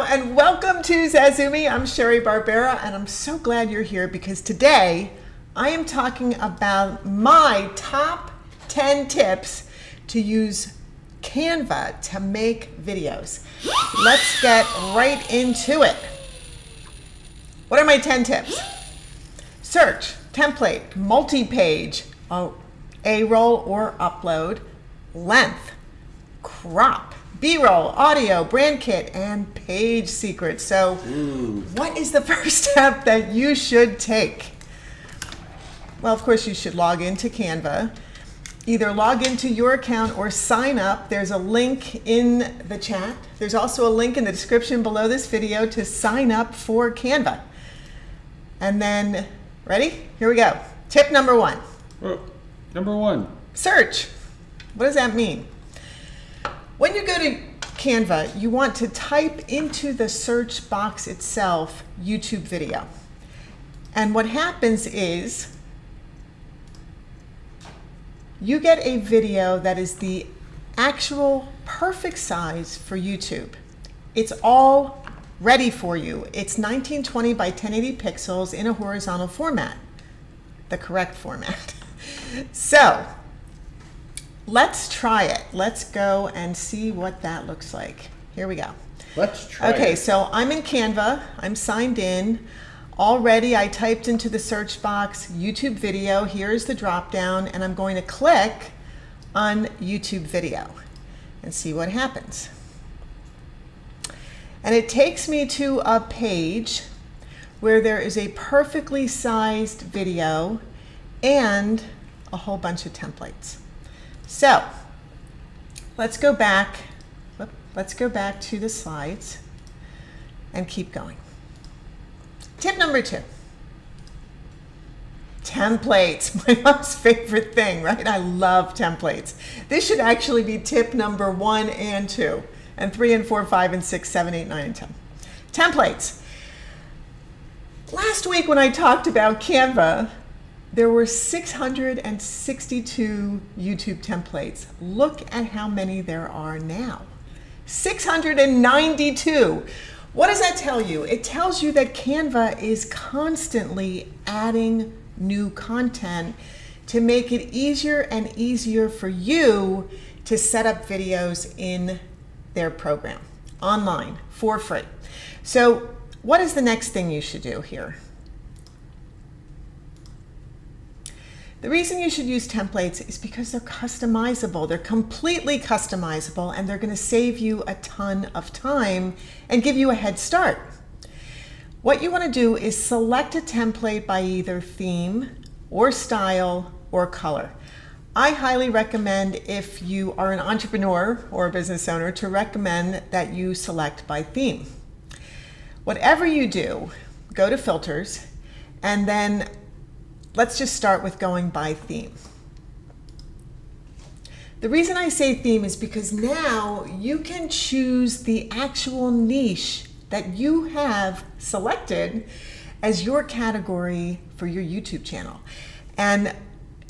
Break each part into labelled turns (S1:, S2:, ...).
S1: and welcome to Zazumi. I'm Sheri Barbera, and I'm so glad you're here because today I am talking about my top 10 tips to use Canva to make videos. Let's get right into it. What are my 10 tips? Search, template, multi-page, A-roll or upload, length, crop, B-roll, audio, brand kit, and page secrets. So what is the first step that you should take? Well, of course, you should log into Canva. Either log into your account or sign up. There's a link in the chat. There's also a link in the description below this video to sign up for Canva. And then, ready? Here we go. Tip number one.
S2: Number one.
S1: Search. What does that mean? When you go to Canva, you want to type into the search box itself, YouTube video. And what happens is you get a video that is the actual perfect size for YouTube. It's all ready for you. It's 1920 by 1080 pixels in a horizontal format, the correct format. So let's try it. Let's go and see what that looks like. Here we go.
S2: Let's try it.
S1: Okay, so I'm in Canva. I'm signed in. Already I typed into the search box YouTube video. Here's the drop down, and I'm going to click on YouTube video and see what happens. And it takes me to a page where there is a perfectly sized video and a whole bunch of templates. So let's go back to the slides and keep going. Tip number two, templates, my most favorite thing, right? I love templates. This should actually be tip number 1 and 2, and 3 and 4, 5 and 6, 7, 8, 9, and 10. Templates. Last week when I talked about Canva, there were 662 YouTube templates. Look at how many there are now. 692. What does that tell you? It tells you that Canva is constantly adding new content to make it easier and easier for you to set up videos in their program online for free. So what is the next thing you should do here? The reason you should use templates is because they're customizable. They're completely customizable, and they're going to save you a ton of time and give you a head start. What you want to do is select a template by either theme or style or color. I highly recommend, if you are an entrepreneur or a business owner, to recommend that you select by theme. Whatever you do, go to filters, and then let's just start with going by theme. The reason I say theme is because now you can choose the actual niche that you have selected as your category for your YouTube channel. And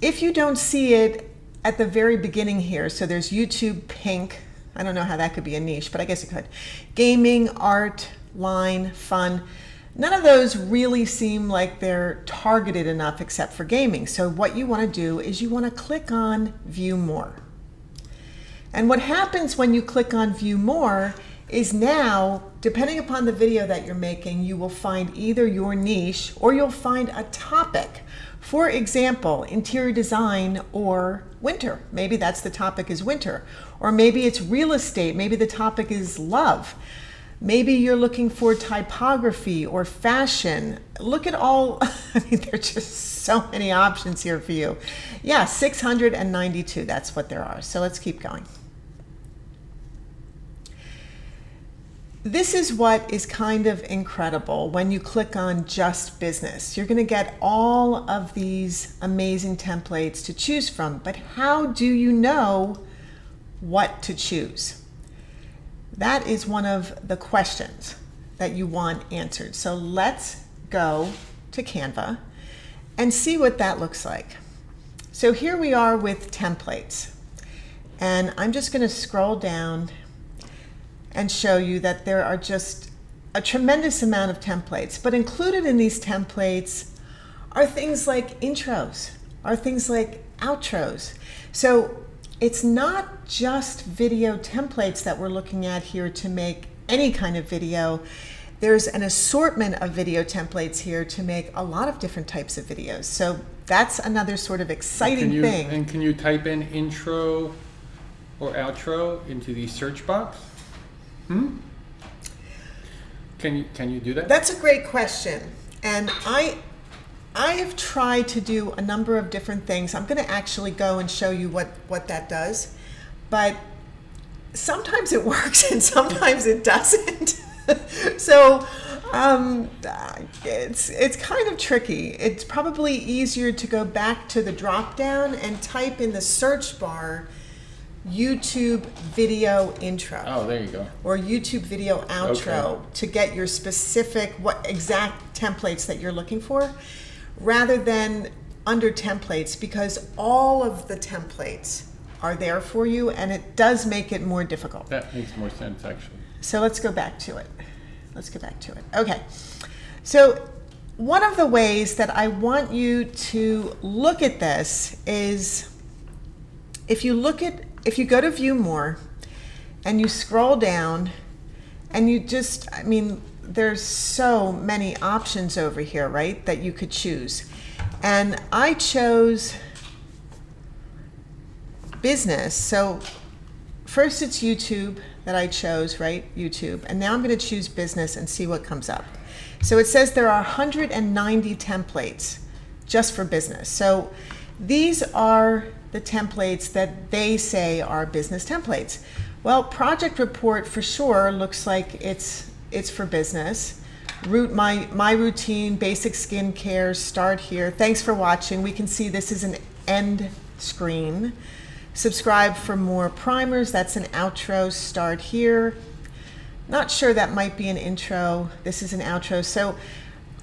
S1: if you don't see it at the very beginning here, so there's YouTube Pink, I don't know how that could be a niche, but I guess it could. Gaming, art, line, fun. None of those really seem like they're targeted enough except for gaming. So what you want to do is you want to click on View More. And what happens when you click on View More is now, depending upon the video that you're making, you will find either your niche or you'll find a topic. For example, interior design or winter. Maybe that's the topic is winter. Or maybe it's real estate. Maybe the topic is love. Maybe you're looking for typography or fashion. Look at all, I mean, there's just so many options here for you. Yeah, 692, that's what there are. So let's keep going. This is what is kind of incredible when you click on just business. You're going to get all of these amazing templates to choose from, but how do you know what to choose? That is one of the questions that you want answered. So let's go to Canva and see what that looks like. So here we are with templates. And I'm just going to scroll down and show you that there are just a tremendous amount of templates, but included in these templates are things like intros, are things like outros. So it's not just video templates that we're looking at here to make any kind of video. There's an assortment of video templates here to make a lot of different types of videos. So that's another sort of exciting thing.
S2: And can you type in intro or outro into the search box? Can you do that?
S1: That's a great question. And I have tried to do a number of different things. I'm going to actually go and show you what that does. But sometimes it works and sometimes it doesn't. So it's kind of tricky. It's probably easier to go back to the drop down and type in the search bar YouTube video intro.
S2: Oh, there you go.
S1: Or YouTube video outro to get your specific what exact templates that you're looking for, rather than under templates, because all of the templates are there for you and it does make it more difficult.
S2: That makes more sense, actually.
S1: So let's go back to it. Okay. So one of the ways that I want you to look at this is if you go to view more and you scroll down and you just, there's so many options over here, right, that you could choose. And I chose business. So first it's YouTube that I chose, right? YouTube. And now I'm going to choose business and see what comes up. So it says there are 190 templates just for business. So these are the templates that they say are business templates. Well, project report for sure looks like it's for business. My routine, basic skincare, start here. Thanks for watching. We can see this is an end screen. Subscribe for more primers. That's an outro. Start here. Not sure, that might be an intro. This is an outro. So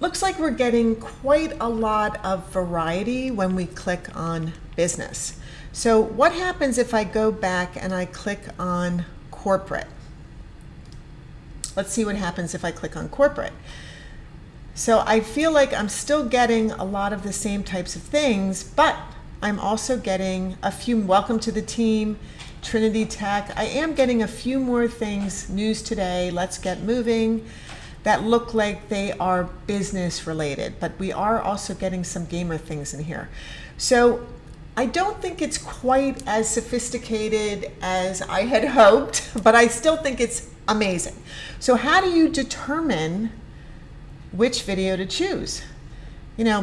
S1: looks like we're getting quite a lot of variety when we click on business. So what happens if I go back and I click on corporate? Let's see what happens if I click on corporate. So I feel like I'm still getting a lot of the same types of things, but I'm also getting a few, welcome to the team, Trinity Tech. I am getting a few more things, news today, let's get moving, that look like they are business related, but we are also getting some gamer things in here. So I don't think it's quite as sophisticated as I had hoped, but I still think it's amazing. So how do you determine which video to choose?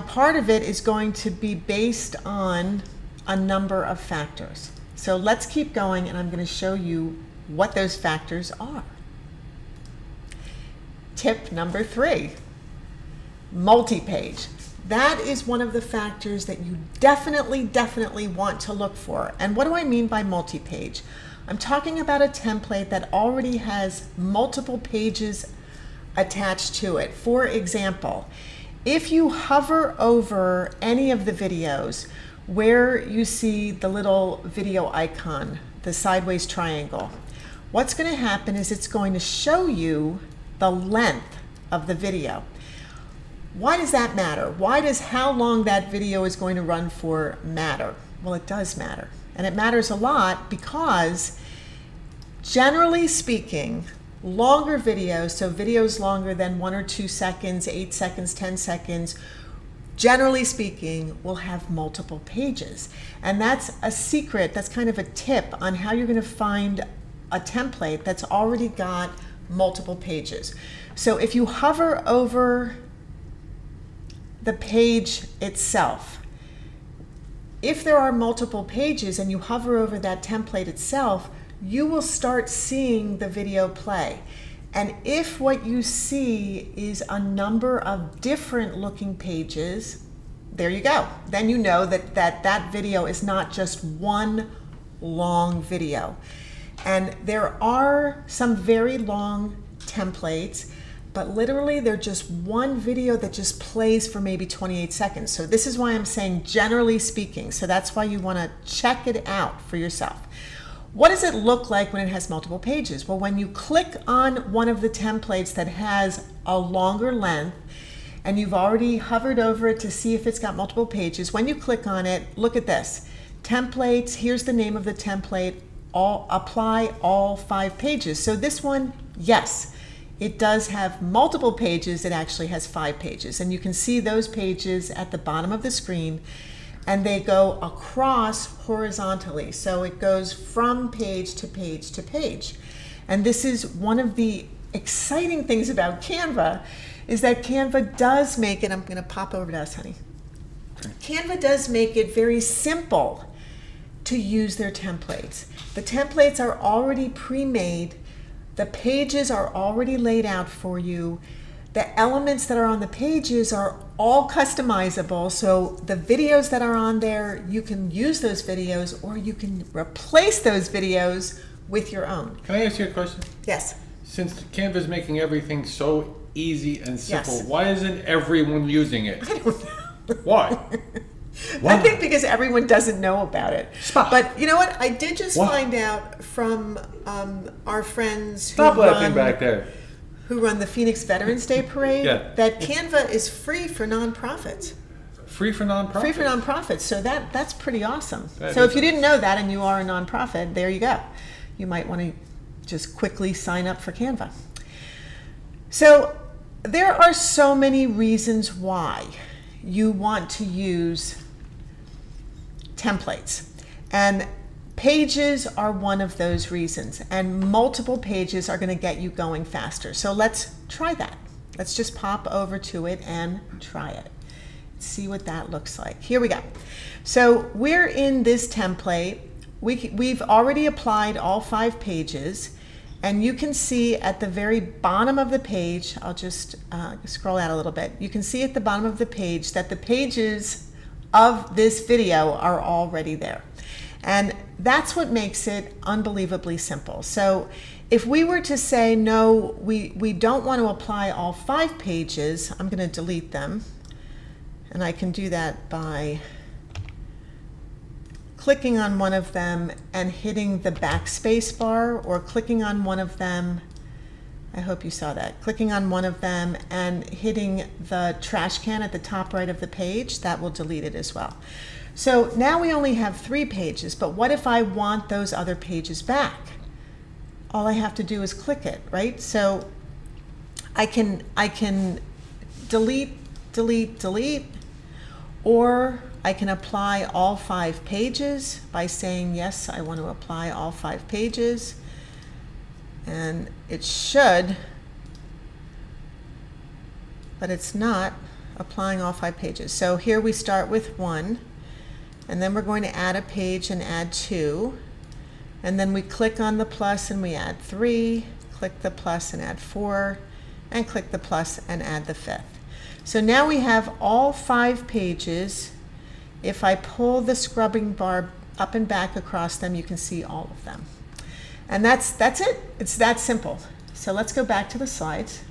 S1: Part of it is going to be based on a number of factors. So let's keep going and I'm going to show you what those factors are. Tip number 3, multi-page. That is one of the factors that you definitely want to look for. And what do I mean by multi-page? I'm talking about a template that already has multiple pages attached to it. For example, if you hover over any of the videos where you see the little video icon, the sideways triangle, what's going to happen is it's going to show you the length of the video. Why does that matter? Why does how long that video is going to run for matter? Well, it does matter. And it matters a lot because, generally speaking, longer videos, so videos longer than 1 or 2 seconds, 8 seconds, 10 seconds, generally speaking, will have multiple pages. And that's a secret, that's kind of a tip on how you're going to find a template that's already got multiple pages. So if you hover over the page itself, if there are multiple pages and you hover over that template itself, you will start seeing the video play. And if what you see is a number of different looking pages, there you go. Then you know that video is not just one long video. And there are some very long templates, but literally they're just one video that just plays for maybe 28 seconds. So this is why I'm saying generally speaking. So that's why you want to check it out for yourself. What does it look like when it has multiple pages? Well, when you click on one of the templates that has a longer length, and you've already hovered over it to see if it's got multiple pages, when you click on it, look at this. Templates, here's the name of the template, apply all 5 pages. So this one, yes, it does have multiple pages. It actually has 5 pages. And you can see those pages at the bottom of the screen, and they go across horizontally. So it goes from page to page to page. And this is one of the exciting things about Canva, is that Canva does make it, I'm gonna pop over to us, honey. Canva does make it very simple to use their templates. The templates are already pre-made. The pages are already laid out for you. The elements that are on the pages are all customizable. So the videos that are on there, you can use those videos, or you can replace those videos with your own.
S2: Can I ask you a question?
S1: Yes.
S2: Since Canva is making everything so easy and simple,
S1: Yes.
S2: why isn't everyone using it?
S1: I don't know.
S2: Why?
S1: I think because everyone doesn't know about it.
S2: Stop.
S1: But you know what? I did just
S2: What?
S1: find out from our friends
S2: Stop laughing back there.
S1: who run the Phoenix Veterans Day Parade,
S2: Yeah.
S1: that Canva is free for nonprofits.
S2: Free for nonprofits?
S1: Free for nonprofits. So that's pretty awesome.
S2: That
S1: So
S2: is
S1: if you didn't know that and you are a nonprofit, there you go. You might want to just quickly sign up for Canva. So there are so many reasons why you want to use templates. And pages are one of those reasons. And multiple pages are going to get you going faster. So let's try that. Let's just pop over to it and try it. See what that looks like. Here we go. So we're in this template. We've already applied all 5 pages. And you can see at the very bottom of the page, I'll just scroll out a little bit. You can see at the bottom of the page that the pages of this video are already there. And that's what makes it unbelievably simple. So if we were to say, no, we don't want to apply all 5 pages, I'm going to delete them. And I can do that by clicking on one of them and hitting the backspace bar, or clicking on one of them, I hope you saw that, clicking on one of them and hitting the trash can at the top right of the page, that will delete it as well. So now we only have 3 pages, but what if I want those other pages back? All I have to do is click it, right? So I can delete, or I can apply all 5 pages by saying, yes, I want to apply all 5 pages. And it should, but it's not applying all 5 pages. So here we start with 1, and then we're going to add a page and add 2. And then we click on the plus and we add 3, click the plus and add 4, and click the plus and add the 5th. So now we have all 5 pages. If I pull the scrubbing bar up and back across them, you can see all of them. And that's it. It's that simple. So let's go back to the slides.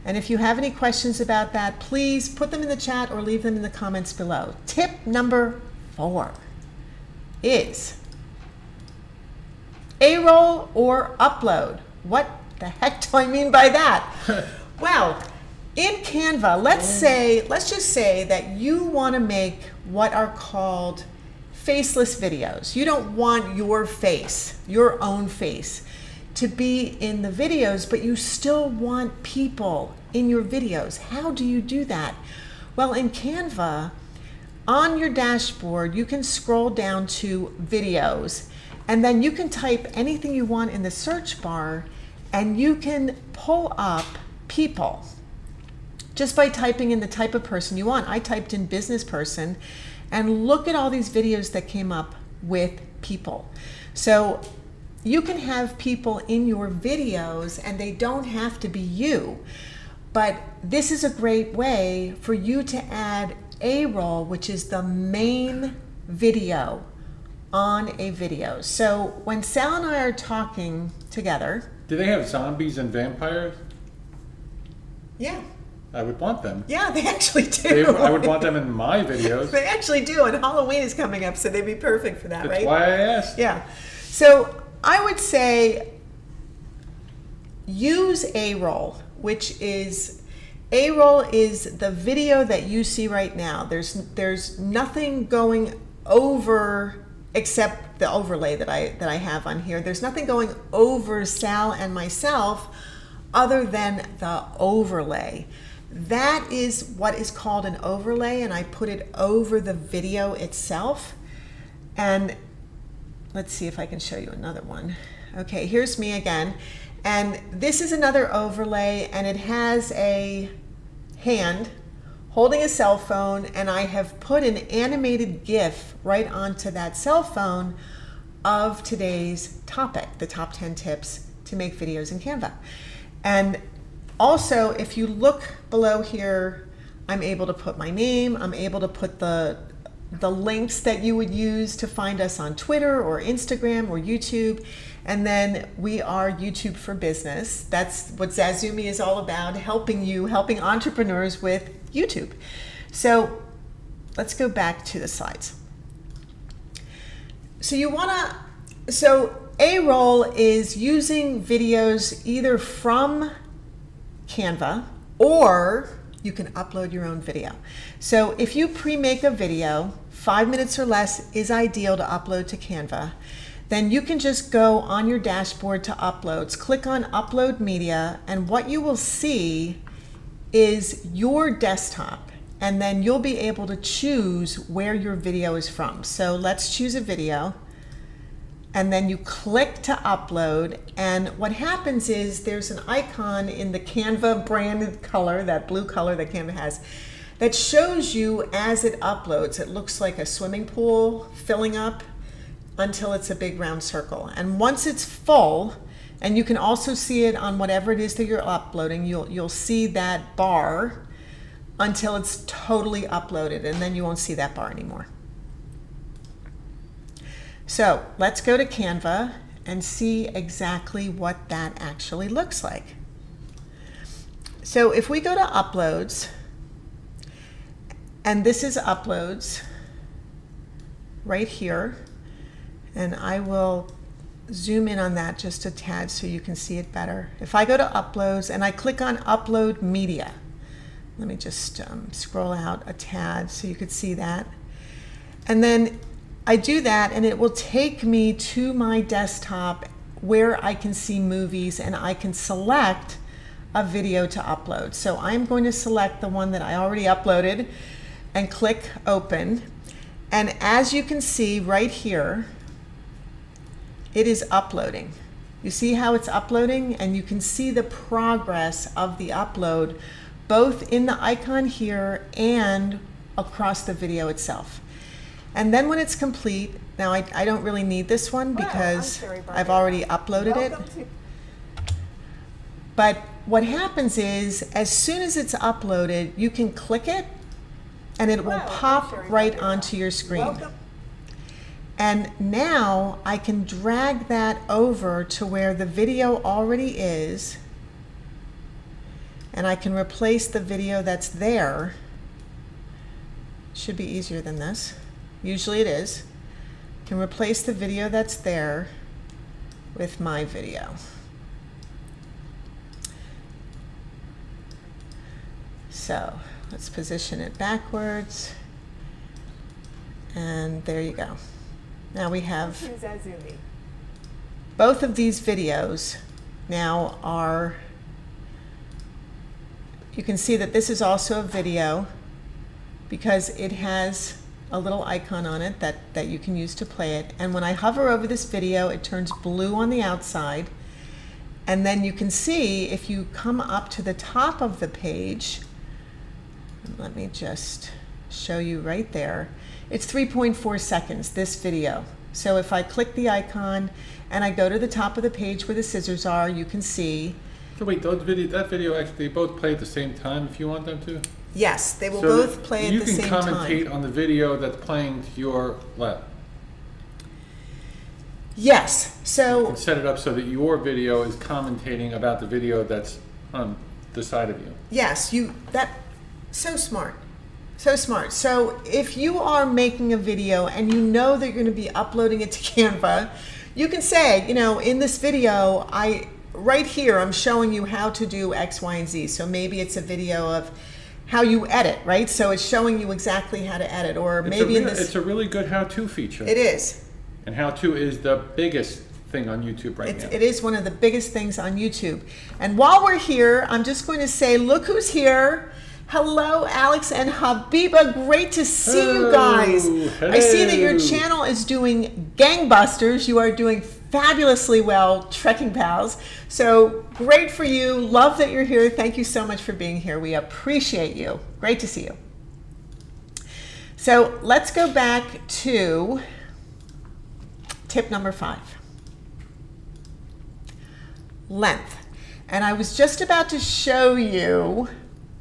S1: And if you have any questions about that, please put them in the chat or leave them in the comments below. Tip number 4 is A-roll or upload. What the heck do I mean by that? Well, in Canva, let's just say that you want to make what are called faceless videos. You don't want your face, your own face, to be in the videos, but you still want people in your videos. How do you do that? Well, in Canva, on your dashboard, you can scroll down to videos, and then you can type anything you want in the search bar, and you can pull up people just by typing in the type of person you want. I typed in business person, and look at all these videos that came up with people. So you can have people in your videos, and they don't have to be you. But this is a great way for you to add A-roll, which is the main video on a video. So when Sal and I are talking together.
S2: Do they have zombies and vampires?
S1: Yeah.
S2: I would want them.
S1: Yeah, they actually do.
S2: I would want them in my videos.
S1: They actually do, and Halloween is coming up, so they'd be perfect for that,
S2: That's
S1: right?
S2: why I asked.
S1: Yeah. So I would say use A-roll, which is A-roll is the video that you see right now. There's nothing going over except the overlay that I have on here. There's nothing going over Sal and myself other than the overlay. That is what is called an overlay, and I put it over the video itself. And let's see if I can show you another one. Okay, here's me again. And this is another overlay, and it has a hand holding a cell phone, and I have put an animated GIF right onto that cell phone of today's topic, the top 10 tips to make videos in Canva. And also, if you look below here, I'm able to put my name, I'm able to put the links that you would use to find us on Twitter or Instagram or YouTube. And then we are YouTube for Business. That's what Zazumi is all about, helping entrepreneurs with YouTube. So let's go back to the slides. So A-roll is using videos either from Canva, or you can upload your own video. So if you pre-make a video, 5 minutes or less is ideal to upload to Canva. Then you can just go on your dashboard to uploads, click on upload media, and what you will see is your desktop, and then you'll be able to choose where your video is from. So let's choose a video, and then you click to upload, and what happens is there's an icon in the Canva branded color, that blue color that Canva has, that shows you as it uploads. It looks like a swimming pool filling up until it's a big round circle. And once it's full, and you can also see it on whatever it is that you're uploading, you'll see that bar until it's totally uploaded, and then you won't see that bar anymore. So let's go to Canva and see exactly what that actually looks like. So if we go to uploads, and this is uploads right here, and I will zoom in on that just a tad so you can see it better. If I go to uploads and I click on upload media, let me just scroll out a tad so you could see that. And then I do that, and it will take me to my desktop where I can see movies, and I can select a video to upload. So I'm going to select the one that I already uploaded and click open. And as you can see right here, it is uploading. You see how it's uploading, and you can see the progress of the upload both in the icon here and across the video itself. And then when it's complete, now I don't really need this one because I've already uploaded it. But what happens is, as soon as it's uploaded, you can click it and it will pop right onto your screen. And now I can drag that over to where the video already is, and I can replace the video that's there. Should be easier than this. Usually it is. Can replace the video that's there with my video. So let's position it backwards, and there you go. Now we have both of these videos now are, you can see that this is also a video because it has a little icon on it that you can use to play it. And when I hover over this video, it turns blue on the outside. And then you can see if you come up to the top of the page, let me just show you right there. It's 3.4 seconds, this video. So if I click the icon and I go to the top of the page where the scissors are, you can see.
S2: So wait, that video actually, they both play at the same time if you want them to?
S1: Yes, they will both play at the same time.
S2: You can commentate on the video that's playing to your left.
S1: Yes, so
S2: you can set it up so that your video is commentating about the video that's on the side of you.
S1: Yes, so smart. So smart. So if you are making a video and you know that you're going to be uploading it to Canva, You can say, you know, in this video, right here, I'm showing you how to do X, Y, and Z. So maybe it's a video of how you edit, right? So it's showing you exactly how to edit, or maybe in this.
S2: It's a really good how-to feature.
S1: It is.
S2: And how-to is the biggest thing on YouTube right now.
S1: It is one of the biggest things on YouTube. And while we're here, I'm just going to say, look who's here. Hello, Alex and Habiba. Great to see you guys.
S2: Hello.
S1: I see that your channel is doing gangbusters. You are doing fabulously well, Trekking Pals. So great for you. Love that you're here. Thank you so much for being here. We appreciate you. Great to see you. So let's go back to tip number 5. Length. And I was just about to show you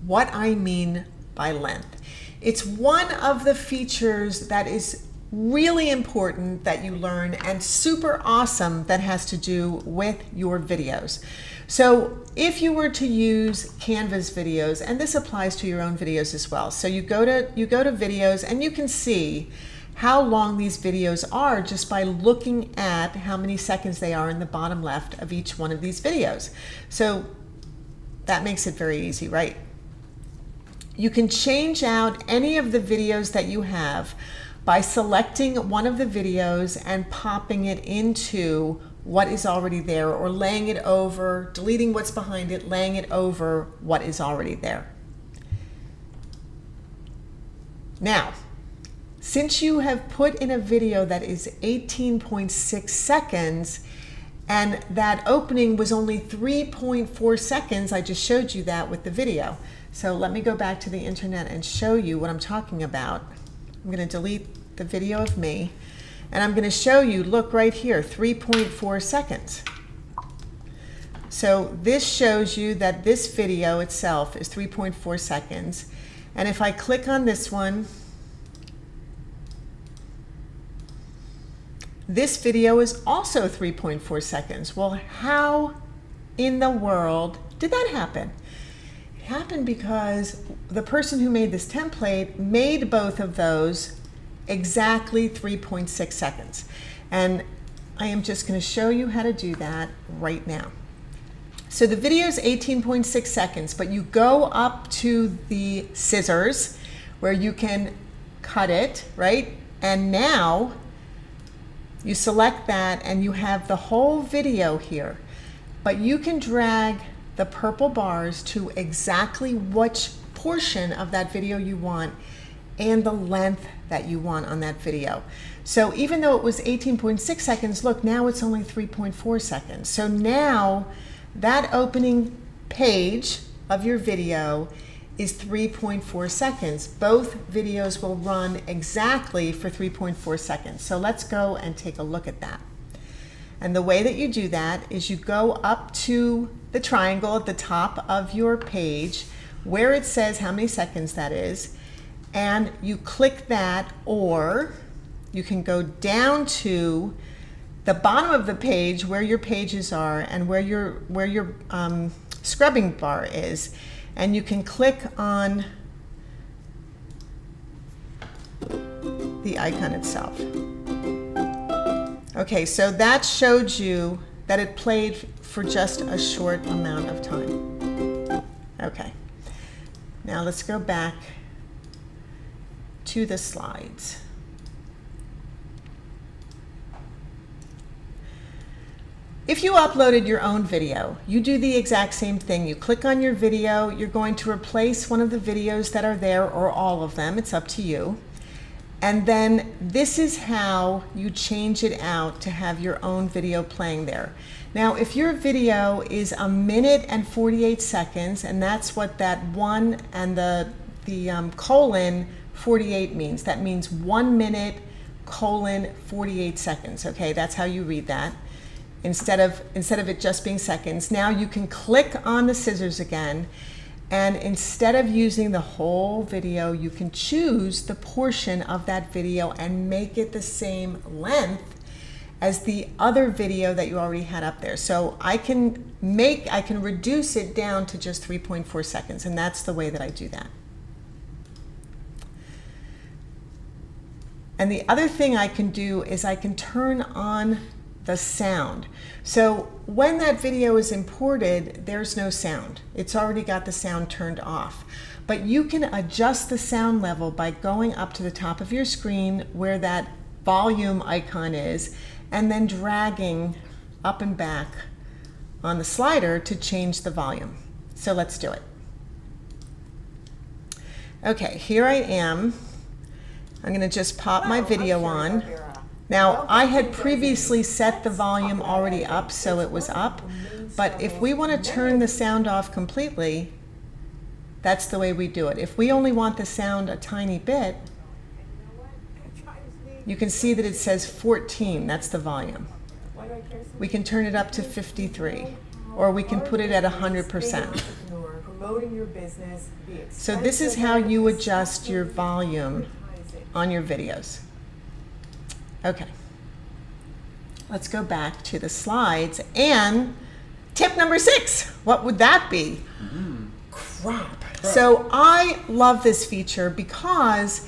S1: what I mean by length. It's one of the features that is really important that you learn and super awesome that has to do with your videos. So if you were to use Canva's videos, and this applies to your own videos as well. So you go to videos and you can see how long these videos are just by looking at how many seconds they are in the bottom left of each one of these videos. So that makes it very easy, right? You can change out any of the videos that you have by selecting one of the videos and popping it into what is already there, or laying it over, deleting what's behind it, laying it over what is already there. Now, since you have put in a video that is 18.6 seconds and that opening was only 3.4 seconds, I just showed you that with the video. So let me go back to the internet and show you what I'm talking about. I'm going to delete the video of me and I'm going to show you, look right here, 3.4 seconds. So this shows you that this video itself is 3.4 seconds. And if I click on this one, this video is also 3.4 seconds. Well, how in the world did that happen? It happened because the person who made this template made both of those exactly 3.6 seconds. And I am just going to show you how to do that right now. So the video is 18.6 seconds, but you go up to the scissors where you can cut it, right? And now you select that and you have the whole video here, but you can drag the purple bars to exactly which portion of that video you want and the length that you want on that video. So even though it was 18.6 seconds, look, now it's only 3.4 seconds. So now that opening page of your video is 3.4 seconds. Both videos will run exactly for 3.4 seconds. So let's go and take a look at that. And the way that you do that is you go up to the triangle at the top of your page where it says how many seconds that is, and you click that, or you can go down to the bottom of the page where your pages are and where your scrubbing bar is, and you can click on the icon itself. Okay, so that showed you that it played for just a short amount of time. Okay, now let's go back to the slides. If you uploaded your own video, you do the exact same thing. You click on your video, you're going to replace one of the videos that are there or all of them, it's up to you. And then this is how you change it out to have your own video playing there. Now, if your video is 1 minute and 48 seconds, and that's what that 1 and the colon 48 means. That means 1 minute colon 48 seconds. Okay, that's how you read that. Instead of it just being seconds. Now you can click on the scissors again, and instead of using the whole video, you can choose the portion of that video and make it the same length as the other video that you already had up there. So I can reduce it down to just 3.4 seconds, and that's the way that I do that. And the other thing I can do is I can turn on the sound. So when that video is imported, there's no sound. It's already got the sound turned off. But you can adjust the sound level by going up to the top of your screen where that volume icon is, and then dragging up and back on the slider to change the volume. So let's do it. Okay, here I am. I'm going to just pop my video on. Now, I had previously set the volume already up, so it was up. But if we want to turn the sound off completely, that's the way we do it. If we only want the sound a tiny bit, you can see that it says 14. That's the volume. We can turn it up to 53, or we can put it at 100%. So this is how you adjust your volume on your videos. Okay, let's go back to the slides. And tip number 6, what would that be? Crop. So I love this feature because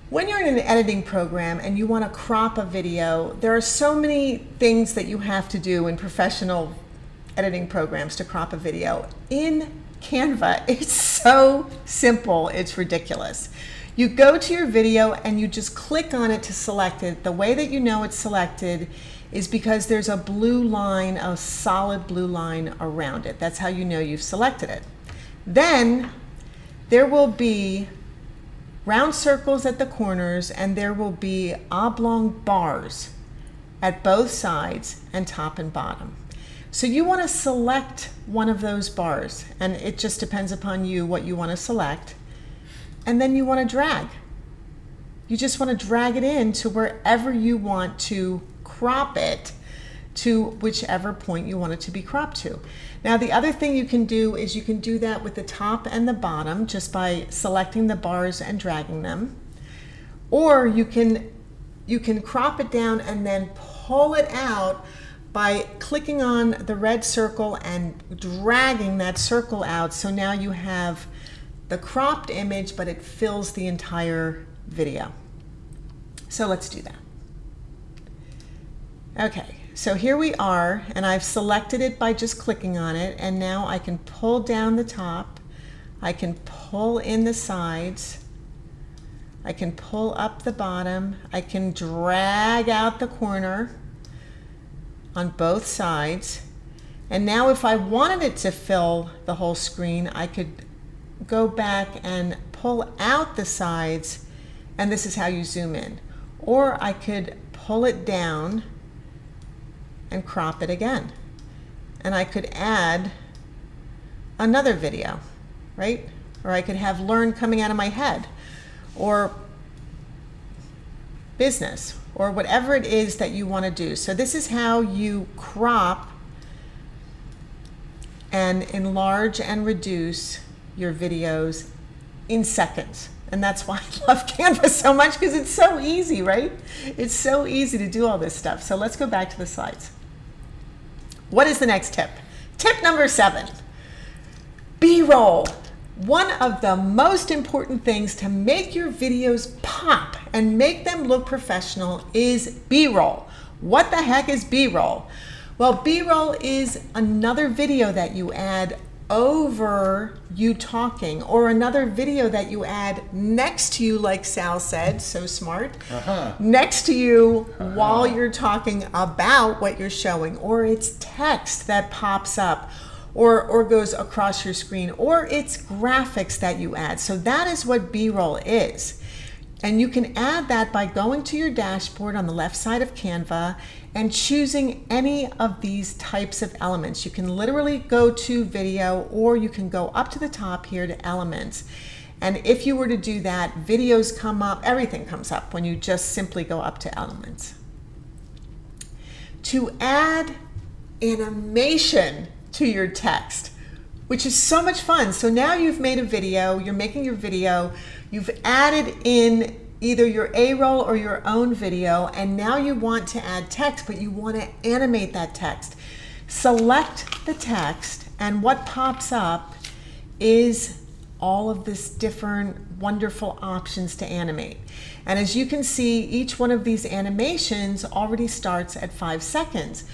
S1: when you're in an editing program and you want to crop a video, there are so many things that you have to do in professional editing programs to crop a video. In Canva, it's so simple, it's ridiculous. You go to your video and you just click on it to select it. The way that you know it's selected is because there's a blue line, a solid blue line around it. That's how you know you've selected it. Then there will be round circles at the corners, and there will be oblong bars at both sides and top and bottom. So you want to select one of those bars, and it just depends upon you what you want to select. And then you want to drag. You just want to drag it in to wherever you want to crop it, to whichever point you want it to be cropped to. Now, the other thing you can do is you can do that with the top and the bottom just by selecting the bars and dragging them. Or you can crop it down and then pull it out by clicking on the red circle and dragging that circle out. So now you have the cropped image, but it fills the entire video. So let's do that. Okay, so here we are, and I've selected it by just clicking on it, and now I can pull down the top, I can pull in the sides, I can pull up the bottom, I can drag out the corner on both sides, and now if I wanted it to fill the whole screen, I could go back and pull out the sides, and this is how you zoom in. Or I could pull it down and crop it again. And I could add another video, right? Or I could have learn coming out of my head, or business, or whatever it is that you want to do. So this is how you crop and enlarge and reduce your videos in seconds. And that's why I love Canva so much, because it's so easy, right? It's so easy to do all this stuff. So let's go back to the slides. What is the next tip? Tip number 7, B-roll. One of the most important things to make your videos pop and make them look professional is B-roll. What the heck is B-roll? Well, B-roll is another video that you add over you talking, or another video that you add next to you, like Sal said, so smart, next to you while you're talking about what you're showing, or it's text that pops up or goes across your screen, or it's graphics that you add. So that is what B-roll is. And you can add that by going to your dashboard on the left side of Canva and choosing any of these types of elements. You can literally go to video, or you can go up to the top here to elements. And if you were to do that, videos come up, everything comes up when you just simply go up to elements. To add animation to your text, which is so much fun. So now you've made a video, you're making your video, you've added in either your A-roll or your own video, and now you want to add text, but you want to animate that text. Select the text, and what pops up is all of this different wonderful options to animate. And as you can see, each one of these animations already starts at 5 seconds.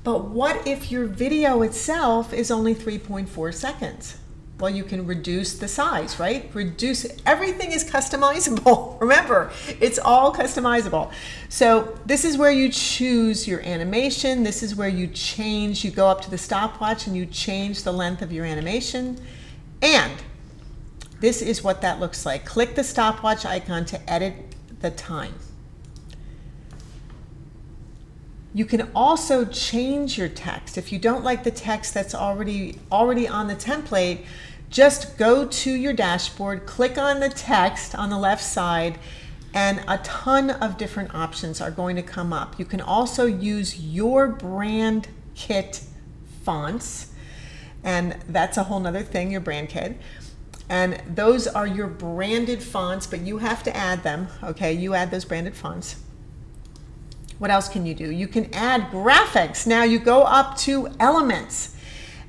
S1: But what if your video itself is only 3.4 seconds? Well, you can reduce the size, right? Everything is customizable. Remember, it's all customizable. So this is where you choose your animation. This is where you go up to the stopwatch and you change the length of your animation. And this is what that looks like. Click the stopwatch icon to edit the time. You can also change your text. If you don't like the text that's already on the template, just go to your dashboard, click on the text on the left side, and a ton of different options are going to come up. You can also use your brand kit fonts, and that's a whole nother thing, your brand kit. And those are your branded fonts, but you have to add them, okay? You add those branded fonts. What else can you do? You can add graphics. Now you go up to elements,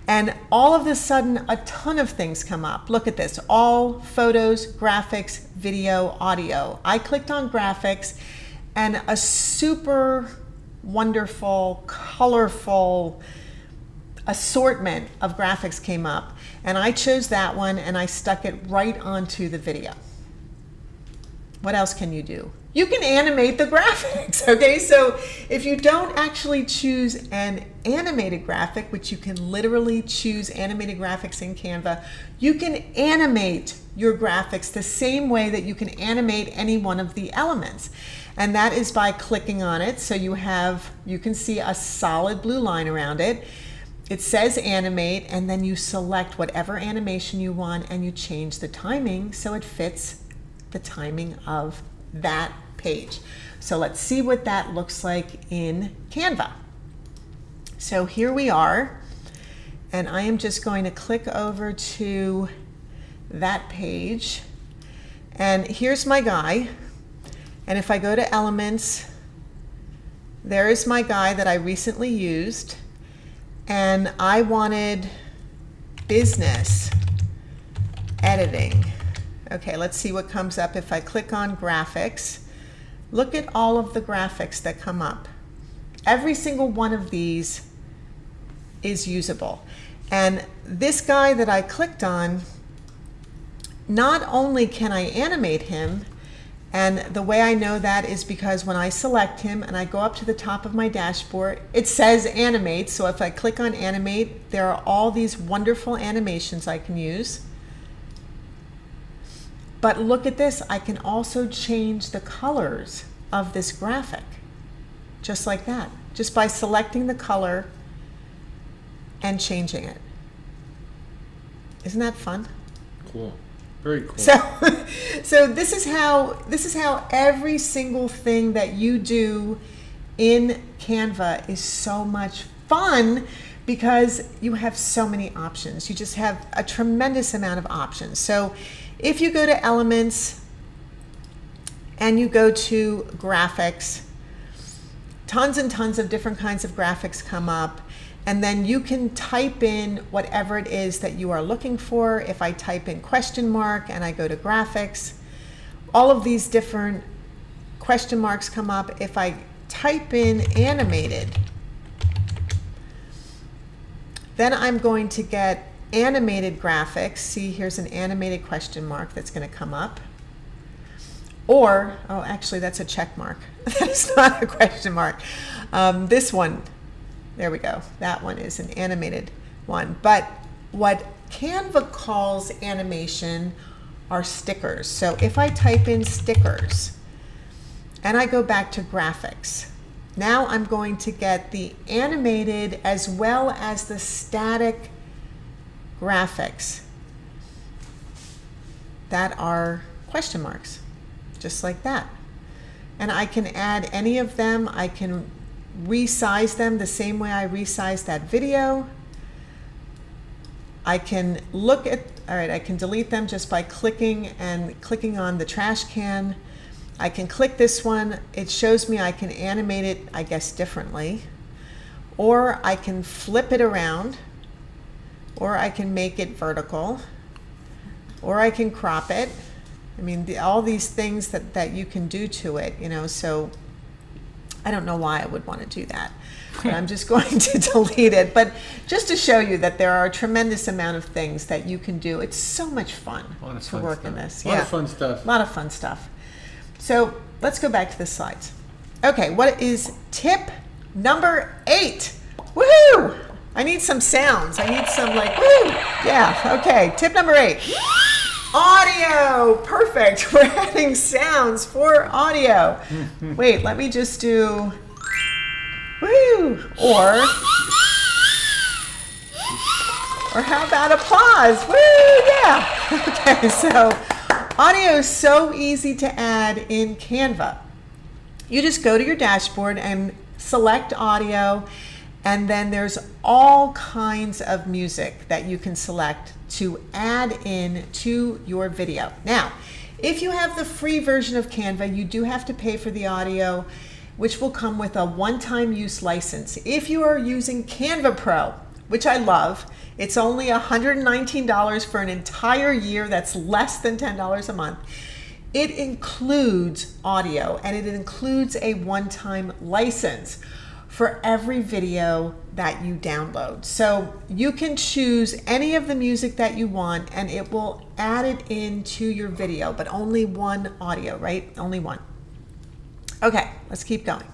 S1: and all of a sudden a ton of things come up. Look at this, all photos, graphics, video, audio. I clicked on graphics, and a super wonderful, colorful assortment of graphics came up, and I chose that one and I stuck it right onto the video. What else can you do? You can animate the graphics, okay? So if you don't actually choose an animated graphic, which you can literally choose animated graphics in Canva, you can animate your graphics the same way that you can animate any one of the elements. And that is by clicking on it. So you can see a solid blue line around it. It says animate, and then you select whatever animation you want and you change the timing so it fits the timing of that page. So let's see what that looks like in Canva. So here we are, and I am just going to click over to that page, and here's my guy. And if I go to elements, there is my guy that I recently used, and I wanted business editing. Okay, let's see what comes up if I click on graphics. Look at all of the graphics that come up. Every single one of these is usable. And this guy that I clicked on, not only can I animate him, and the way I know that is because when I select him and I go up to the top of my dashboard, it says animate. So if I click on animate, there are all these wonderful animations I can use. But look at this, I can also change the colors of this graphic, just like that, just by selecting the color and changing it. Isn't that fun?
S2: Cool, very cool.
S1: So this is how every single thing that you do in Canva is so much fun, because you have so many options. You just have a tremendous amount of options. So if you go to elements and you go to graphics, tons and tons of different kinds of graphics come up, and then you can type in whatever it is that you are looking for. If I type in question mark and I go to graphics, all of these different question marks come up. If I type in animated, then I'm going to get animated graphics. See, here's an animated question mark that's going to come up. Or, oh, actually that's a check mark. That's not a question mark. This one, there we go. That one is an animated one. But what Canva calls animation are stickers. So if I type in stickers and I go back to graphics, now I'm going to get the animated as well as the static graphics that are question marks, just like that. And I can add any of them. I can resize them the same way I resized that video. I can look at, all right, I can delete them just by clicking on the trash can. I can click this one. It shows me I can animate it, I guess, differently. Or I can flip it around, or I can make it vertical, or I can crop it. I mean, all these things that you can do to it, you know, so I don't know why I would want to do that. But I'm just going to delete it. But just to show you that there are a tremendous amount of things that you can do. It's so much fun to work in this.
S2: A lot of fun stuff.
S1: A lot of fun stuff. So let's go back to the slides. Okay, what is tip number 8? Woohoo! I need some sounds. I need some like, woo! Yeah, okay. Tip number 8. Audio. Perfect. We're adding sounds for audio. Wait, let me just do woo! Or how about applause? Woo! Yeah. Okay, so audio is so easy to add in Canva. You just go to your dashboard and select audio, and then there's all kinds of music that you can select to add in to your video. Now, if you have the free version of Canva, you do have to pay for the audio, which will come with a one-time use license. If you are using Canva Pro, which I love, it's only $119 for an entire year. That's less than $10 a month. It includes audio, and it includes a one-time license for every video that you download. So you can choose any of the music that you want, and it will add it into your video, but only one audio, right? Only one. Okay, let's keep going.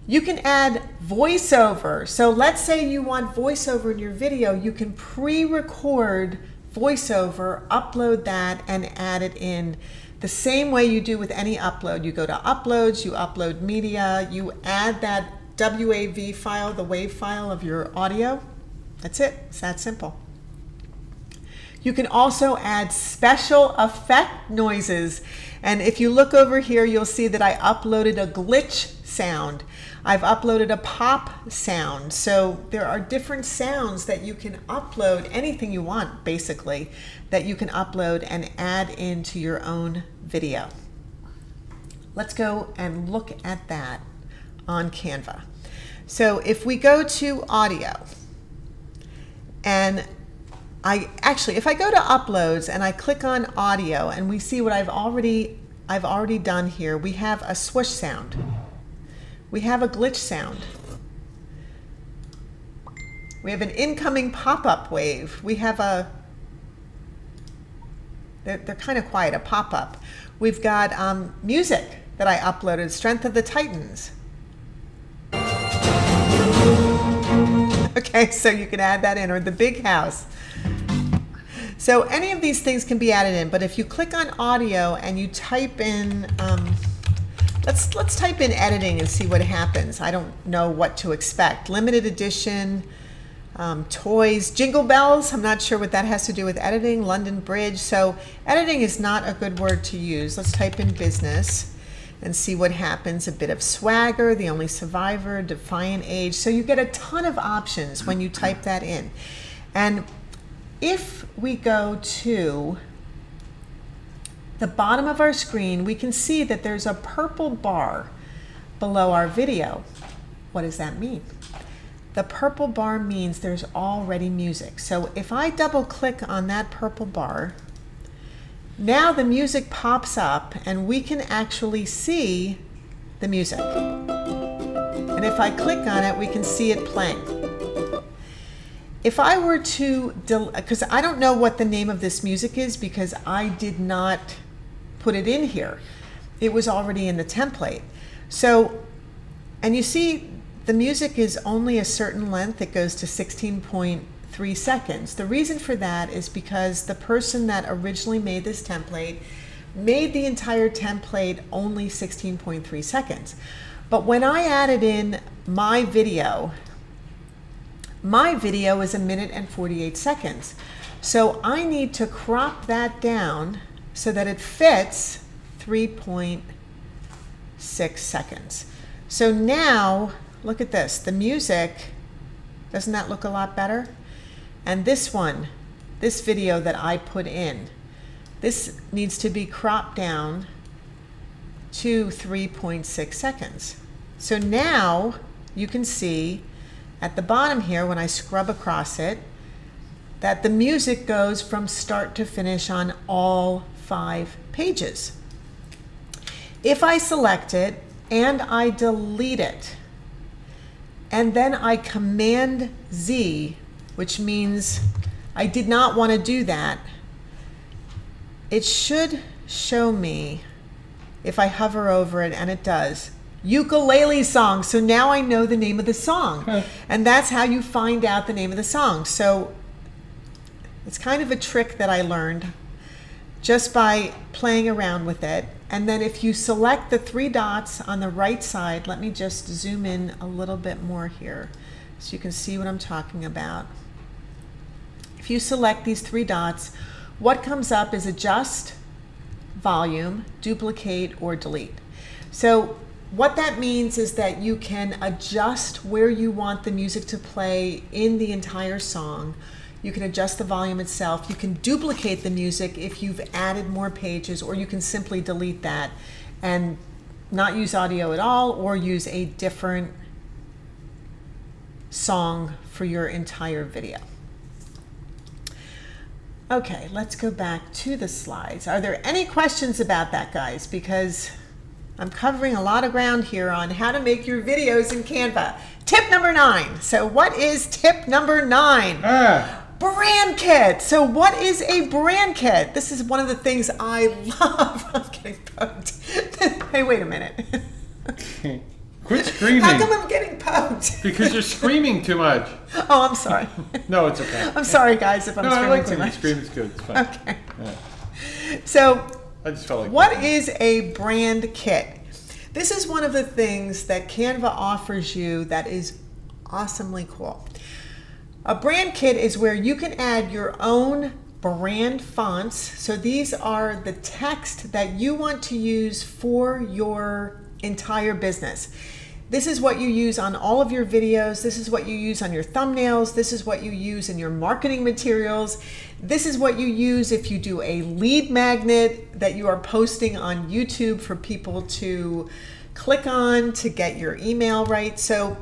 S1: You can add voiceover. So let's say you want voiceover in your video. You can pre-record voiceover, upload that, and add it in the same way you do with any upload. You go to uploads, you upload media, you add that WAV file, the WAV file of your audio. That's it. It's that simple. You can also add special effect noises. And if you look over here, you'll see that I uploaded a glitch sound. I've uploaded a pop sound. So there are different sounds that you can upload, anything you want, basically, that you can upload and add into your own video. Let's go and look at that on Canva. So if we go to audio, and if I go to uploads and I click on audio, and we see what I've already done here. We have a swoosh sound. We have a glitch sound. We have an incoming pop-up wave. We have they're kind of quiet, a pop-up. We've got music that I uploaded, Strength of the Titans. Okay, so you can add that in, or the big house. So any of these things can be added in, but if you click on audio and you type in, let's type in editing and see what happens. I don't know what to expect. Limited edition, toys, jingle bells. I'm not sure what that has to do with editing. London Bridge. So editing is not a good word to use. Let's type in business and see what happens. A bit of swagger, the only survivor, defiant age. So you get a ton of options when you type that in. And if we go to the bottom of our screen, we can see that there's a purple bar below our video. What does that mean? The purple bar means there's already music. So if I double click on that purple bar, now the music pops up and we can actually see the music. And if I click on it, we can see it playing. If I were to, because I don't know what the name of this music is because I did not put it in here. It was already in the template. So, and you see the music is only a certain length. It goes to 16.3 seconds. The reason for that is because the person that originally made this template made the entire template only 16.3 seconds. But when I added in my video is 1 minute and 48 seconds. So I need to crop that down so that it fits 3.6 seconds. So now, look at this. The music, doesn't that look a lot better? And this one, this video that I put in, this needs to be cropped down to 3.6 seconds. So now you can see at the bottom here, when I scrub across it, that the music goes from start to finish on all 5 pages. If I select it and I delete it, and then I Command Z, which means I did not want to do that, it should show me, if I hover over it, and it does, ukulele song. So now I know the name of the song. And that's how you find out the name of the song. So it's kind of a trick that I learned just by playing around with it. And then if you select the 3 dots on the right side, let me just zoom in a little bit more here so you can see what I'm talking about. If you select these 3 dots, what comes up is adjust, volume, duplicate, or delete. So what that means is that you can adjust where you want the music to play in the entire song. You can adjust the volume itself. You can duplicate the music if you've added more pages, or you can simply delete that and not use audio at all, or use a different song for your entire video. Okay, let's go back to the slides. Are there any questions about that, guys? Because I'm covering a lot of ground here on how to make your videos in Canva. Tip number 9. So what is tip number 9? Brand kit. So what is a brand kit? This is one of the things I love. I'm getting poked. Hey, wait a minute.
S2: Quit screaming.
S1: How come I'm getting poked?
S2: Because you're screaming too much.
S1: Oh, I'm sorry.
S2: No, it's okay.
S1: I'm sorry, guys, if I'm
S2: No,
S1: screaming
S2: I like
S1: too
S2: when you
S1: much.
S2: scream. It's good. It's fine.
S1: Okay.
S2: Yeah.
S1: So
S2: I just felt like
S1: what is a brand kit? This is one of the things that Canva offers you that is awesomely cool. A brand kit is where you can add your own brand fonts. So these are the text that you want to use for your entire business. This is what you use on all of your videos. This is what you use on your thumbnails. This is what you use in your marketing materials. This is what you use if you do a lead magnet that you are posting on YouTube for people to click on to get your email right. So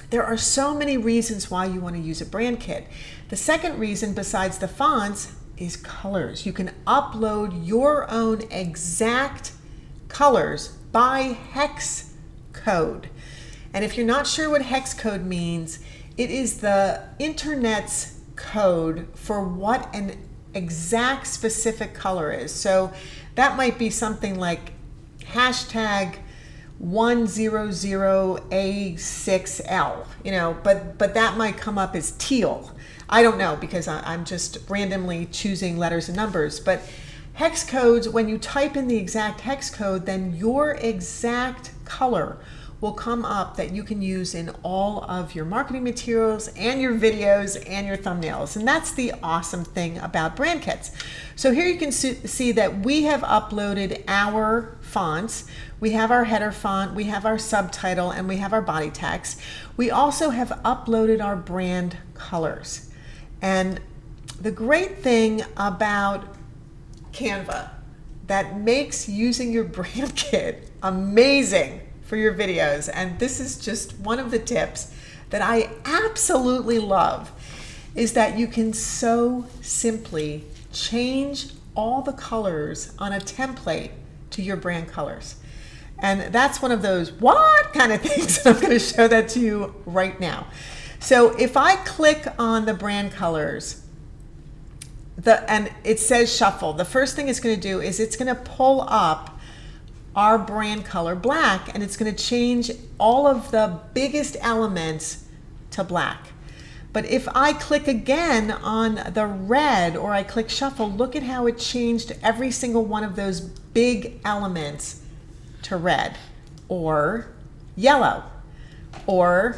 S1: there are so many reasons why you want to use a brand kit. The second reason, besides the fonts, is colors. You can upload your own exact colors by hex code. And if you're not sure what hex code means, it is the internet's code for what an exact specific color is. So that might be something like hashtag 100A6L, but that might come up as teal. I don't know, because I'm just randomly choosing letters and numbers. But hex codes, when you type in the exact hex code, then your exact color will come up that you can use in all of your marketing materials and your videos and your thumbnails. And that's the awesome thing about brand kits. So here you can see that we have uploaded our fonts. We have our header font, we have our subtitle, and we have our body text. We also have uploaded our brand colors. And the great thing about Canva that makes using your brand kit amazing for your videos, and this is just one of the tips that I absolutely love, is that you can so simply change all the colors on a template to your brand colors. And that's one of those what kind of things, and I'm going to show that to you right now. So if I click on the brand colors, and it says shuffle, the first thing it's going to do is it's going to pull up our brand color black, and it's going to change all of the biggest elements to black. But if I click again on the red, or I click shuffle, look at how it changed every single one of those big elements to red, or yellow, or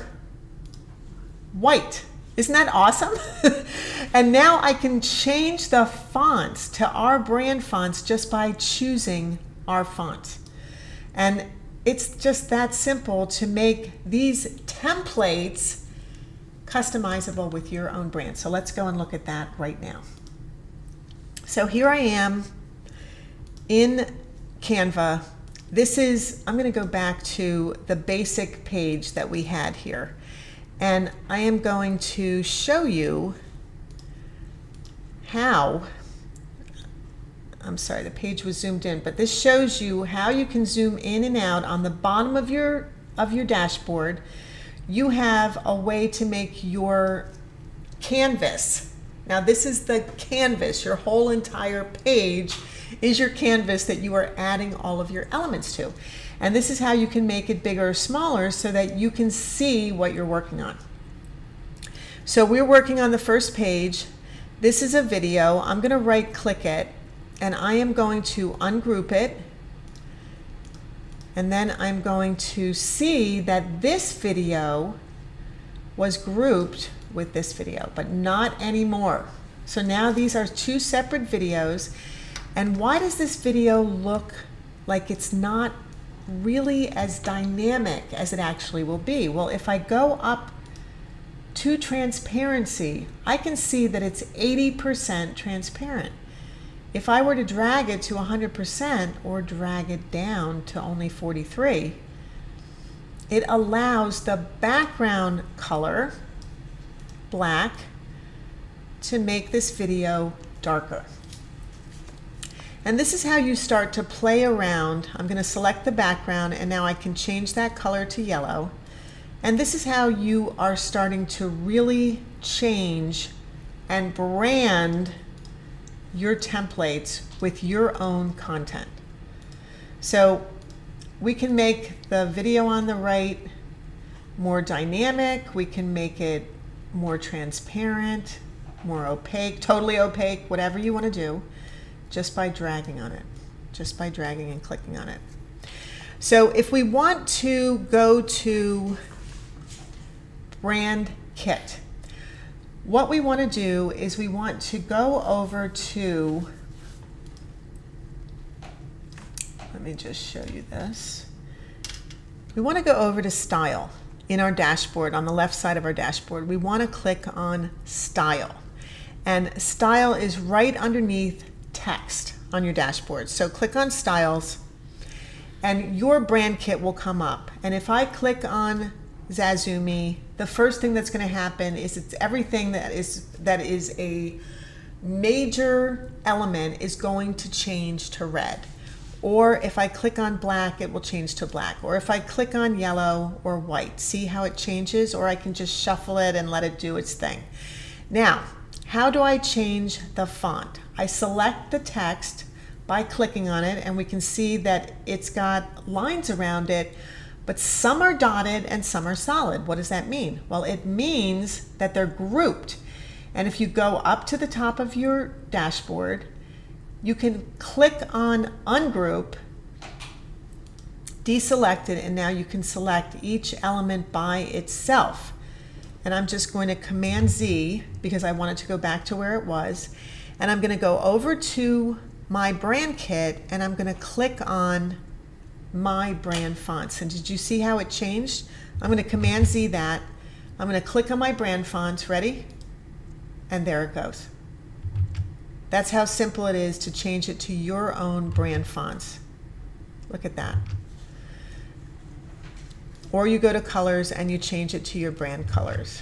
S1: white. Isn't that awesome? And now I can change the fonts to our brand fonts just by choosing our font. And it's just that simple to make these templates customizable with your own brand. So let's go and look at that right now. So here I am in Canva. I'm going to go back to the basic page that we had here. And I am going to show you how, I'm sorry, the page was zoomed in, but this shows you how you can zoom in and out on the bottom of your dashboard. You have a way to make your canvas. Now this is the canvas. Your whole entire page is your canvas that you are adding all of your elements to. And this is how you can make it bigger or smaller so that you can see what you're working on. So we're working on the first page. This is a video. I'm going to right click it and I am going to ungroup it. And then I'm going to see that this video was grouped with this video, but not anymore. So now these are two separate videos. And why does this video look like it's not really as dynamic as it actually will be? Well, if I go up to transparency, I can see that it's 80% transparent. If I were to drag it to 100% or drag it down to only 43, it allows the background color, black, to make this video darker. And this is how you start to play around. I'm going to select the background and now I can change that color to yellow. And this is how you are starting to really change and brand your templates with your own content. So we can make the video on the right more dynamic. We can make it more transparent, more opaque, totally opaque, whatever you want to do, just by dragging on it, just by dragging and clicking on it. So if we want to go to brand kit, what we want to do is we want to go over to, let me just show you this. We want to go over to style in our dashboard, on the left side of our dashboard. We want to click on style. And style is right underneath text on your dashboard. So click on styles and your brand kit will come up. And if I click on Zazumi, the first thing that's going to happen is it's everything that is a major element is going to change to red. Or if I click on black, it will change to black. Or if I click on yellow or white, see how it changes? Or I can just shuffle it and let it do its thing. Now, how do I change the font? I select the text by clicking on it and we can see that it's got lines around it, but some are dotted and some are solid. What does that mean? Well, it means that they're grouped. And if you go up to the top of your dashboard, you can click on ungroup, deselect it, and now you can select each element by itself. And I'm just going to Command Z because I want it to go back to where it was. And I'm going to go over to my brand kit and I'm going to click on my brand fonts. And did you see how it changed? I'm going to Command Z that. I'm going to click on my brand fonts. Ready? And there it goes. That's how simple it is to change it to your own brand fonts. Look at that. Or you go to colors and you change it to your brand colors.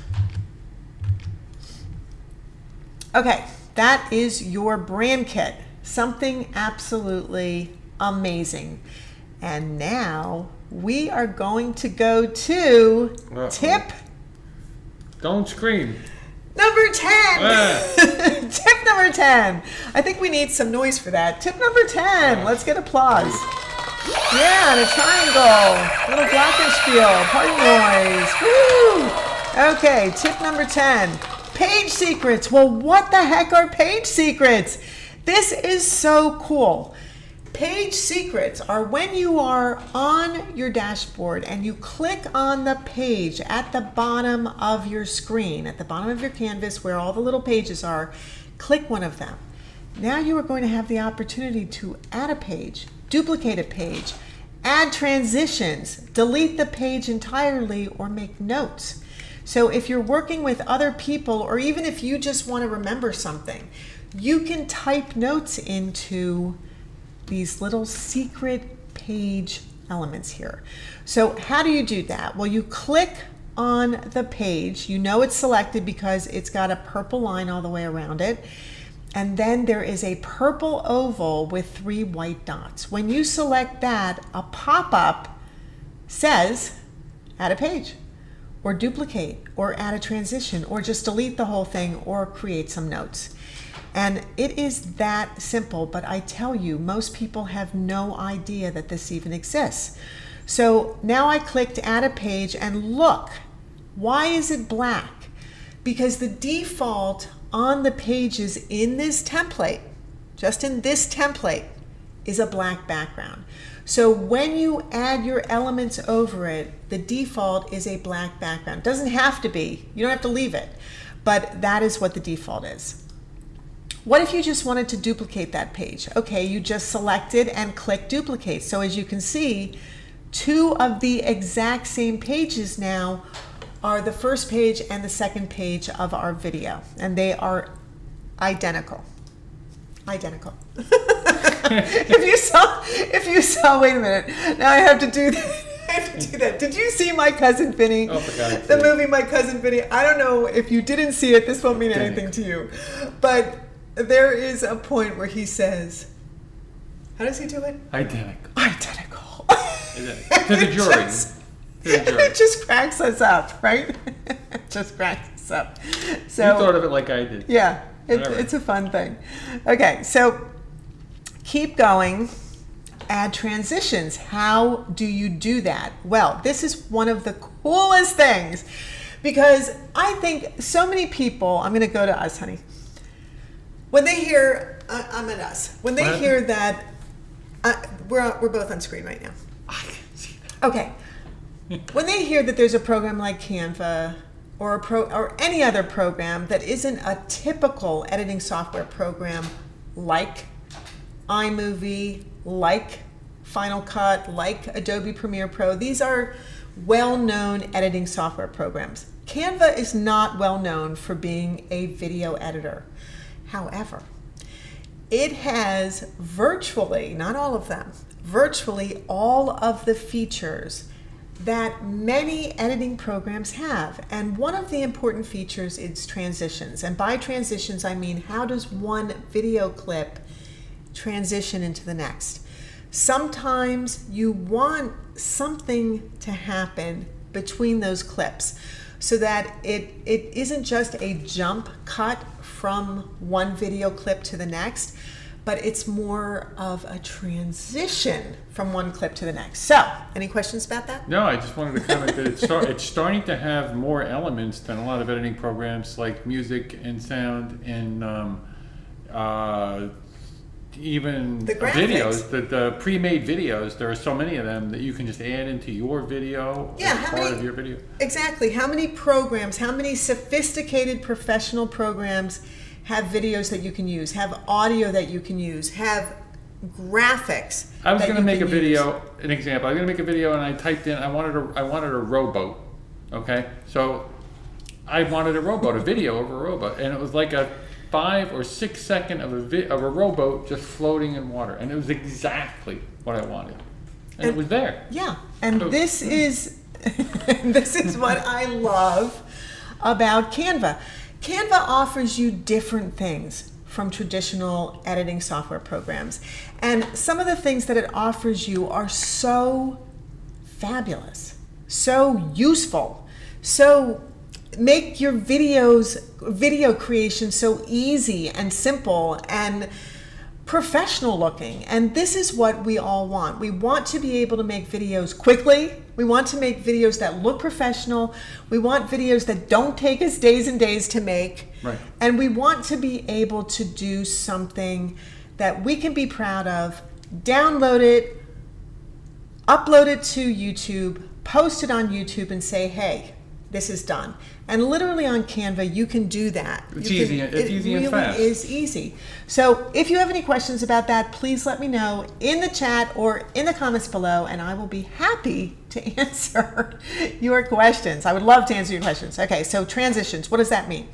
S1: Okay, that is your brand kit. Something absolutely amazing. And now we are going to go to tip.
S2: Don't scream.
S1: Number 10. Tip number 10. I think we need some noise for that. Tip number 10. Let's get applause. Yeah, and a triangle. Little glockenspiel. Party noise. Woo! Okay, tip number 10. Page secrets. Well, what the heck are page secrets? This is so cool. Page secrets are when you are on your dashboard and you click on the page at the bottom of your screen, at the bottom of your canvas where all the little pages are, click one of them. Now you are going to have the opportunity to add a page, duplicate a page, add transitions, delete the page entirely, or make notes. So if you're working with other people, or even if you just want to remember something, you can type notes into these little secret page elements here. So how do you do that? Well, you click on the page. You know it's selected because it's got a purple line all the way around it. and then there is a purple oval with 3 white dots. When you select that, a pop-up says add a page, or duplicate, or add a transition, or just delete the whole thing, or create some notes. And it is that simple, but I tell you, most people have no idea that this even exists. So now I clicked add a page, and look, why is it black? Because the default on the pages in this template, just in this template, is a black background. So when you add your elements over it, the default is a black background. It doesn't have to be, you don't have to leave it, but that is what the default is. What if you just wanted to duplicate that page? Okay, you just selected and click duplicate. So as you can see, 2 of the exact same pages now are the first page and the second page of our video, and they are identical. Identical. if you saw, wait a minute, now I have to do that. I have to do that. Did you see My Cousin Vinny?
S2: Oh, for God's
S1: the
S2: sake.
S1: movie My Cousin Vinny. I don't know if you didn't see it, this won't mean anything to you, but there is a point where he says, how does he do it?
S2: Identical.
S1: Identical.
S2: To the jury.
S1: It just cracks us up, right? It just cracks us up. So
S2: You thought of it like I did.
S1: yeah,
S2: Whatever.
S1: it's a fun thing. Okay, so keep going. Add transitions. How do you do that? Well, this is one of the coolest things, because I think so many people, I'm going to go to us, honey. When they hear, I'm at us. When they
S2: What?
S1: hear that, we're both on screen right now.
S2: I can see that.
S1: Okay. When they hear that there's a program like Canva or any other program that isn't a typical editing software program like iMovie, like Final Cut, like Adobe Premiere Pro, these are well-known editing software programs. Canva is not well known for being a video editor. However, it has virtually, not all of them, virtually all of the features that many editing programs have. And one of the important features is transitions. And by transitions, I mean, how does one video clip transition into the next? Sometimes you want something to happen between those clips so that it isn't just a jump cut from one video clip to the next, but it's more of a transition from one clip to the next. So, any questions about that?
S2: No, I just wanted to comment that it's starting to have more elements than a lot of editing programs like music and sound and even
S1: The graphics.
S2: videos, the pre-made videos. There are so many of them that you can just add into your video
S1: Yeah,
S2: as part of your video.
S1: Exactly. How many programs, how many sophisticated professional programs have videos that you can use, have audio that you can use, have graphics?
S2: I was
S1: that
S2: going to
S1: you
S2: make a
S1: can
S2: video,
S1: use?
S2: an example. I was going to make a video and I typed in, I wanted a rowboat. Okay, so I wanted a rowboat, a video of a rowboat, and it was like a 5 or 6 second of a rowboat just floating in water, and it was exactly what I wanted, and it was there.
S1: Yeah, and
S2: So-
S1: this is this is what I love about Canva. Canva offers you different things from traditional editing software programs, and some of the things that it offers you are so fabulous, so useful, so make your video creation so easy and simple and professional looking. And this is what we all want. We want to be able to make videos quickly. We want to make videos that look professional. We want videos that don't take us days and days to make.
S2: Right.
S1: And we want to be able to do something that we can be proud of, download it, upload it to YouTube, post it on YouTube and say, hey, this is done. And literally on Canva, you can do that.
S2: It's
S1: You
S2: easy.
S1: can-
S2: It's easy and fast.
S1: It really is easy. So if you have any questions about that, please let me know in the chat or in the comments below, and I will be happy to answer your questions. I would love to answer your questions. Okay, so transitions, what does that mean?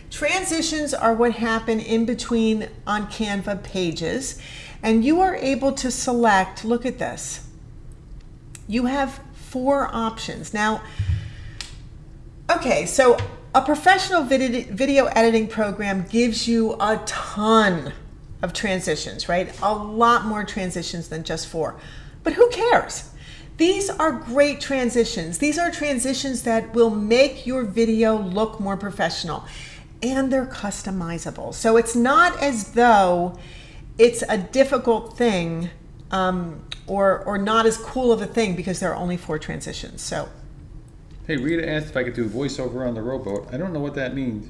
S1: Transitions are what happen in between on Canva pages, and you are able to select, look at this. You have 4 options. Now, okay, so A professional video editing program gives you a ton of transitions, right? A lot more transitions than just 4. But who cares? These are great transitions. These are transitions that will make your video look more professional, and they're customizable. So it's not as though it's a difficult thing or not as cool of a thing because there are only 4 transitions. So,
S2: hey, Rita asked if I could do voiceover on the rowboat. I don't know what that means,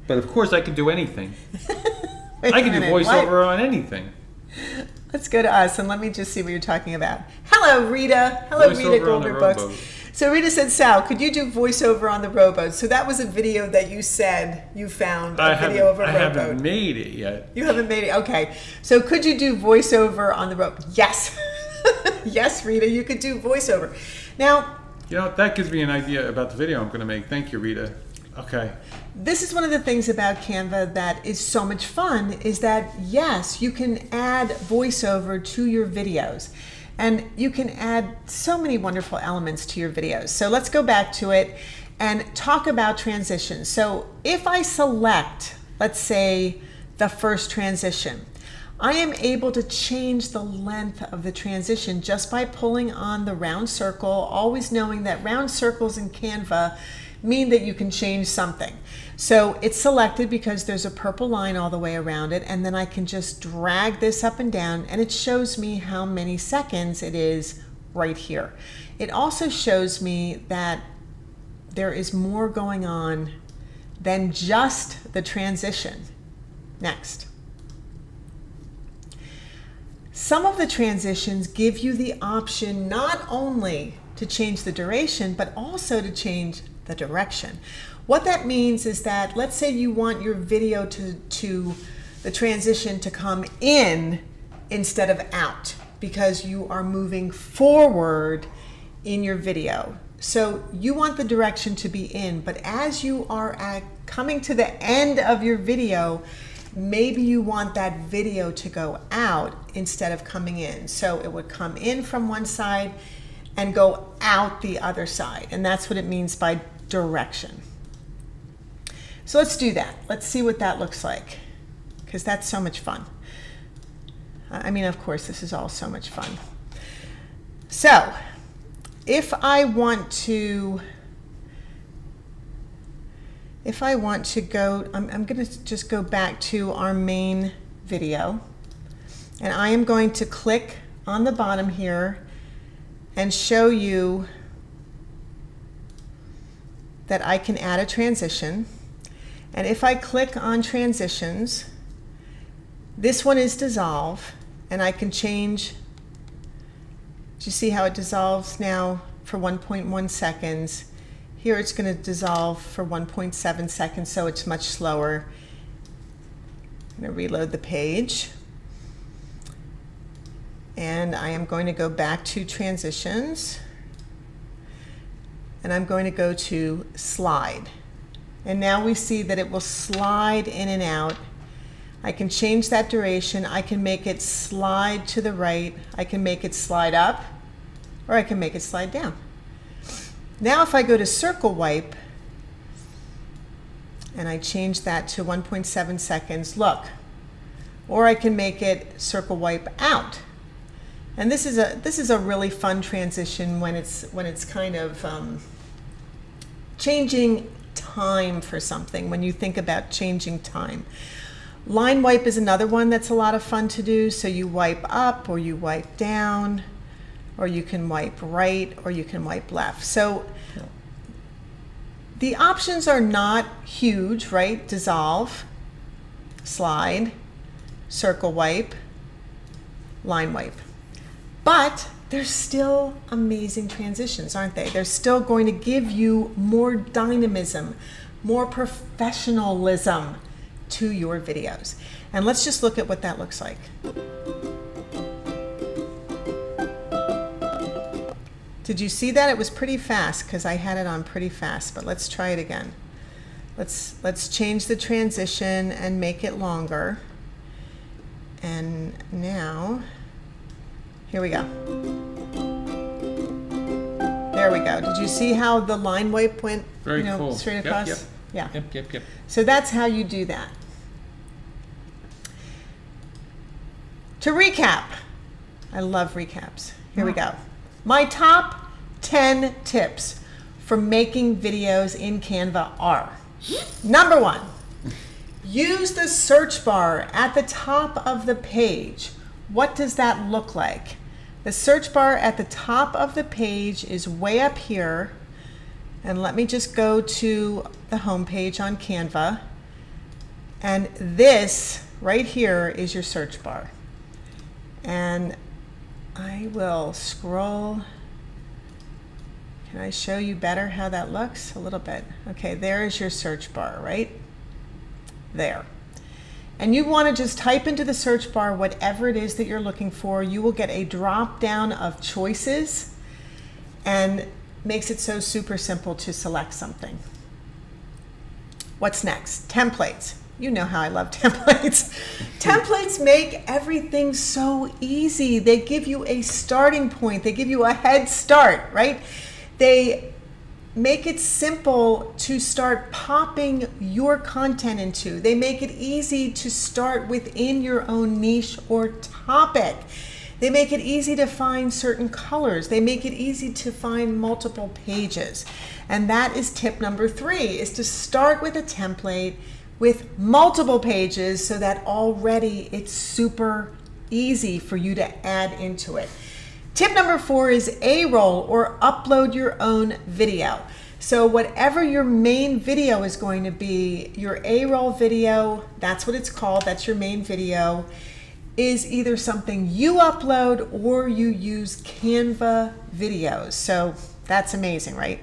S2: but of course I can do anything. I can do voiceover on anything.
S1: Let's go to us and let me just see what you're talking about. Hello, Rita. Hello, Rita Golder Books. So Rita said, Sal, could you do voiceover on the rowboat? So that was a video that you said you found, a video of a rowboat.
S2: I haven't made it yet.
S1: You haven't made it? Okay. So could you do voiceover on the rowboat? Yes. Yes, Rita, you could do voiceover. Now,
S2: you know, that gives me an idea about the video I'm going to make. Thank you, Rita. Okay.
S1: This is one of the things about Canva that is so much fun is that, yes, you can add voiceover to your videos and you can add so many wonderful elements to your videos. So let's go back to it and talk about transitions. So if I select, let's say, the first transition, I am able to change the length of the transition just by pulling on the round circle, always knowing that round circles in Canva mean that you can change something. So it's selected because there's a purple line all the way around it, and then I can just drag this up and down and it shows me how many seconds it is right here. It also shows me that there is more going on than just the transition. Next. Some of the transitions give you the option not only to change the duration, but also to change the direction. What that means is that, let's say you want your video to the transition to come in instead of out because you are moving forward in your video. So you want the direction to be in, but as you are coming to the end of your video, maybe you want that video to go out instead of coming in. So it would come in from one side and go out the other side. And that's what it means by direction. So let's do that. Let's see what that looks like, because that's so much fun. I mean, of course, this is all so much fun. So if I want to go, I'm going to just go back to our main video, and I am going to click on the bottom here and show you that I can add a transition. And if I click on transitions, this one is dissolve, and I can change. Do you see how it dissolves now for 1.1 seconds? Here it's going to dissolve for 1.7 seconds, so it's much slower. I'm going to reload the page. And I am going to go back to transitions. And I'm going to go to slide. And now we see that it will slide in and out. I can change that duration. I can make it slide to the right. I can make it slide up, or I can make it slide down. Now if I go to circle wipe and I change that to 1.7 seconds, look. Or I can make it circle wipe out. And this is a really fun transition when it's kind of changing time for something, when you think about changing time. Line wipe is another one that's a lot of fun to do. So you wipe up, or you wipe down, or you can wipe right, or you can wipe left. So the options are not huge, right? Dissolve, slide, circle wipe, line wipe. But they're still amazing transitions, aren't they? They're still going to give you more dynamism, more professionalism to your videos. And let's just look at what that looks like. Did you see that? It was pretty fast because I had it on pretty fast, but let's try it again. Let's change the transition and make it longer. And now, here we go. There we go. Did you see how the line wipe went
S2: Very cool.
S1: straight across?
S2: Yep.
S1: Yeah.
S2: Yep.
S1: So that's how you do that. To recap, I love recaps. Here we go. My top 10 tips for making videos in Canva are: number 1, use the search bar at the top of the page. What does that look like? The search bar at the top of the page is way up here. And let me just go to the home page on Canva. And this right here is your search bar. And I will scroll. Can I show you better how that looks? A little bit. Okay, there is your search bar, right? There. And you want to just type into the search bar whatever it is that you're looking for. You will get a drop down of choices, and makes it so super simple to select something. What's next? Templates. You know how I love templates. Templates make everything so easy. They give you a starting point. They give you a head start, right? They make it simple to start popping your content into. They make it easy to start within your own niche or topic. They make it easy to find certain colors. They make it easy to find multiple pages. And that is tip number 3, is to start with a template with multiple pages so that already it's super easy for you to add into it. Tip number 4 is A-roll, or upload your own video. So whatever your main video is going to be, your A-roll video, that's what it's called, that's your main video, is either something you upload or you use Canva videos. So that's amazing, right?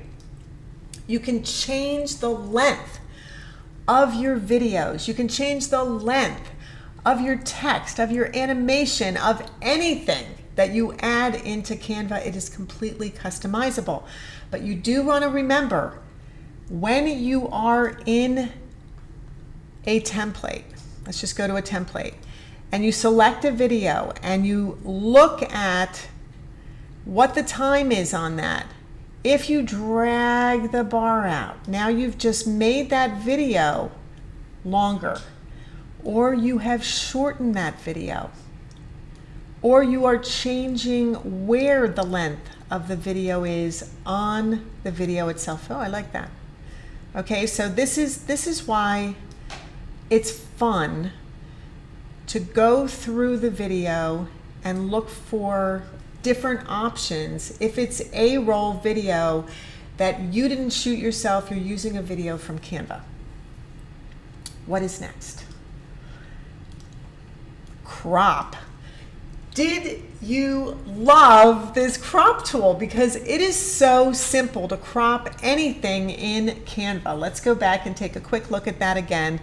S1: You can change the length of your videos. You can change the length of your text, of your animation, of anything that you add into Canva. It is completely customizable. But you do want to remember, when you are in a template, let's just go to a template, and you select a video and you look at what the time is on that. If you drag the bar out, now you've just made that video longer, or you have shortened that video, or you are changing where the length of the video is on the video itself. Oh, I like that. Okay, so this is why it's fun to go through the video and look for different options. If it's a roll video that you didn't shoot yourself, you're using a video from Canva. What is next? Crop. Did you love this crop tool? Because it is so simple to crop anything in Canva. Let's go back and take a quick look at that again.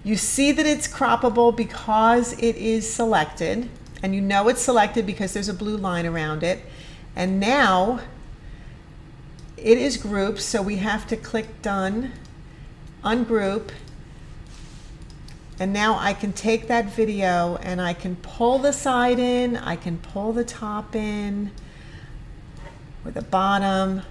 S1: You see that it's croppable because it is selected, and you know it's selected because there's a blue line around it. And now it is grouped, so we have to click done, ungroup, and now I can take that video and I can pull the side in, I can pull the top in, or the bottom.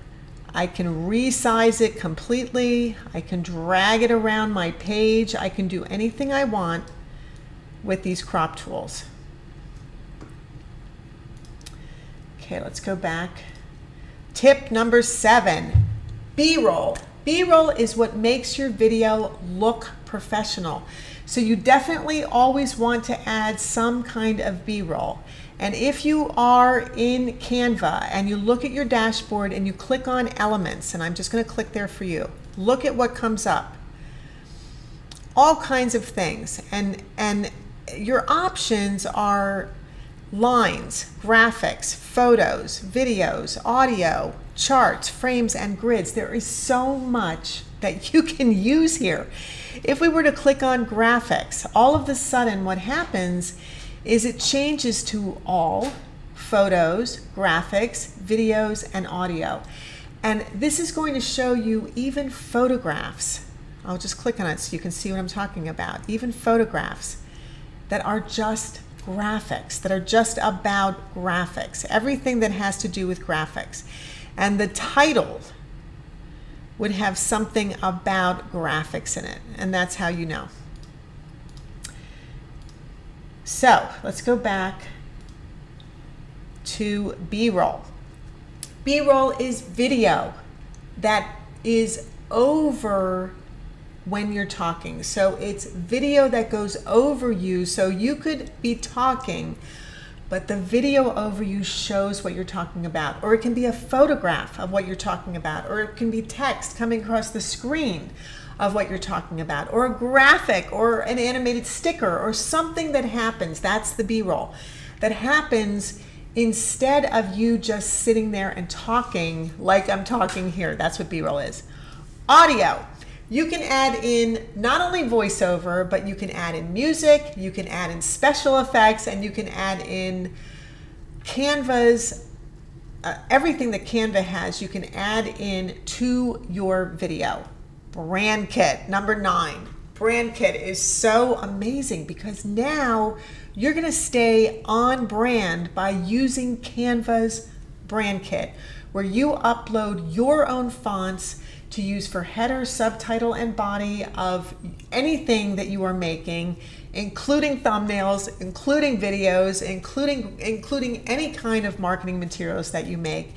S1: I can resize it completely. I can drag it around my page. I can do anything I want with these crop tools. Okay, let's go back. Tip number 7, B-roll. B-roll is what makes your video look professional. So you definitely always want to add some kind of B-roll. And if you are in Canva and you look at your dashboard and you click on elements, and I'm just going to click there for you, look at what comes up. All kinds of things. And your options are lines, graphics, photos, videos, audio, charts, frames, and grids. There is so much that you can use here. If we were to click on graphics, all of a sudden what happens is it changes to all, photos, graphics, videos, and audio. And this is going to show you even photographs. I'll just click on it so you can see what I'm talking about. Even photographs that are just graphics, that are just about graphics, everything that has to do with graphics. And the title would have something about graphics in it, and that's how you know. So let's go back to B-roll. B-roll is video that is over when you're talking. So it's video that goes over you. So you could be talking, but the video over you shows what you're talking about. Or it can be a photograph of what you're talking about. Or it can be text coming across the screen of what you're talking about. Or a graphic or an animated sticker or something that happens. That's the B-roll. That happens instead of you just sitting there and talking like I'm talking here. That's what B-roll is. Audio. You can add in not only voiceover, but you can add in music, you can add in special effects, and you can add in Canva's, everything that Canva has, you can add in to your video. Brand kit, number 9. Brand kit is so amazing because now you're gonna stay on brand by using Canva's brand kit, where you upload your own fonts to use for header, subtitle, and body of anything that you are making, including thumbnails, including videos, including any kind of marketing materials that you make.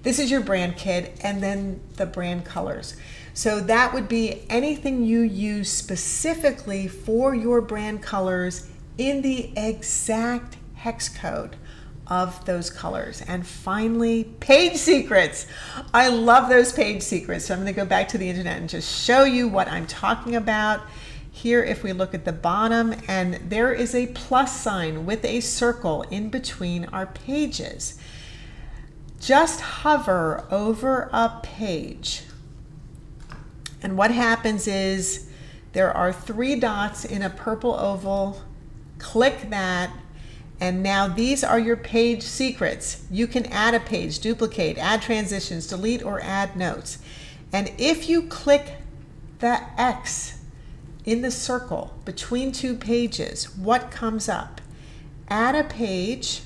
S1: This is your brand kit, and then the brand colors. So that would be anything you use specifically for your brand colors in the exact hex code of those colors. And finally, page secrets. I love those page secrets. So I'm going to go back to the internet and just show you what I'm talking about. Here, if we look at the bottom, and there is a plus sign with a circle in between our pages. Just hover over a page. And what happens is there are 3 dots in a purple oval. Click that. And now these are your page secrets. You can add a page, duplicate, add transitions, delete, or add notes. And if you click the X in the circle between 2 pages, what comes up? Add a page,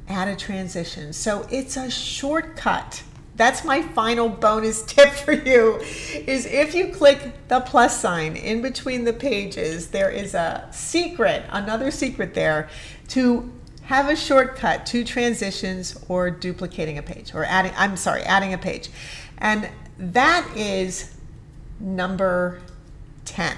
S1: add a transition. So it's a shortcut. That's my final bonus tip for you, is if you click the plus sign in between the pages, there is a secret, another secret there, to have a shortcut to transitions or duplicating a page, or adding a page. And that is number 10.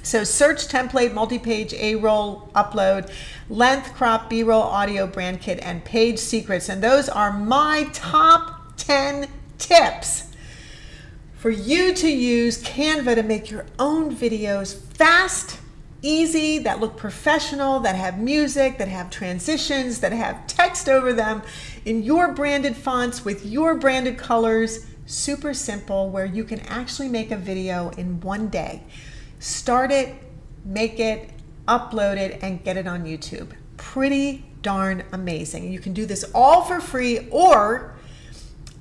S1: So search, template, multi-page, A-roll, upload, length, crop, B-roll, audio, brand kit, and page secrets. And those are my top 10 tips for you to use Canva to make your own videos fast, easy, that look professional, that have music, that have transitions, that have text over them in your branded fonts with your branded colors. Super simple, where you can actually make a video in one day. Start it, make it, upload it, and get it on YouTube. Pretty darn amazing. You can do this all for free, or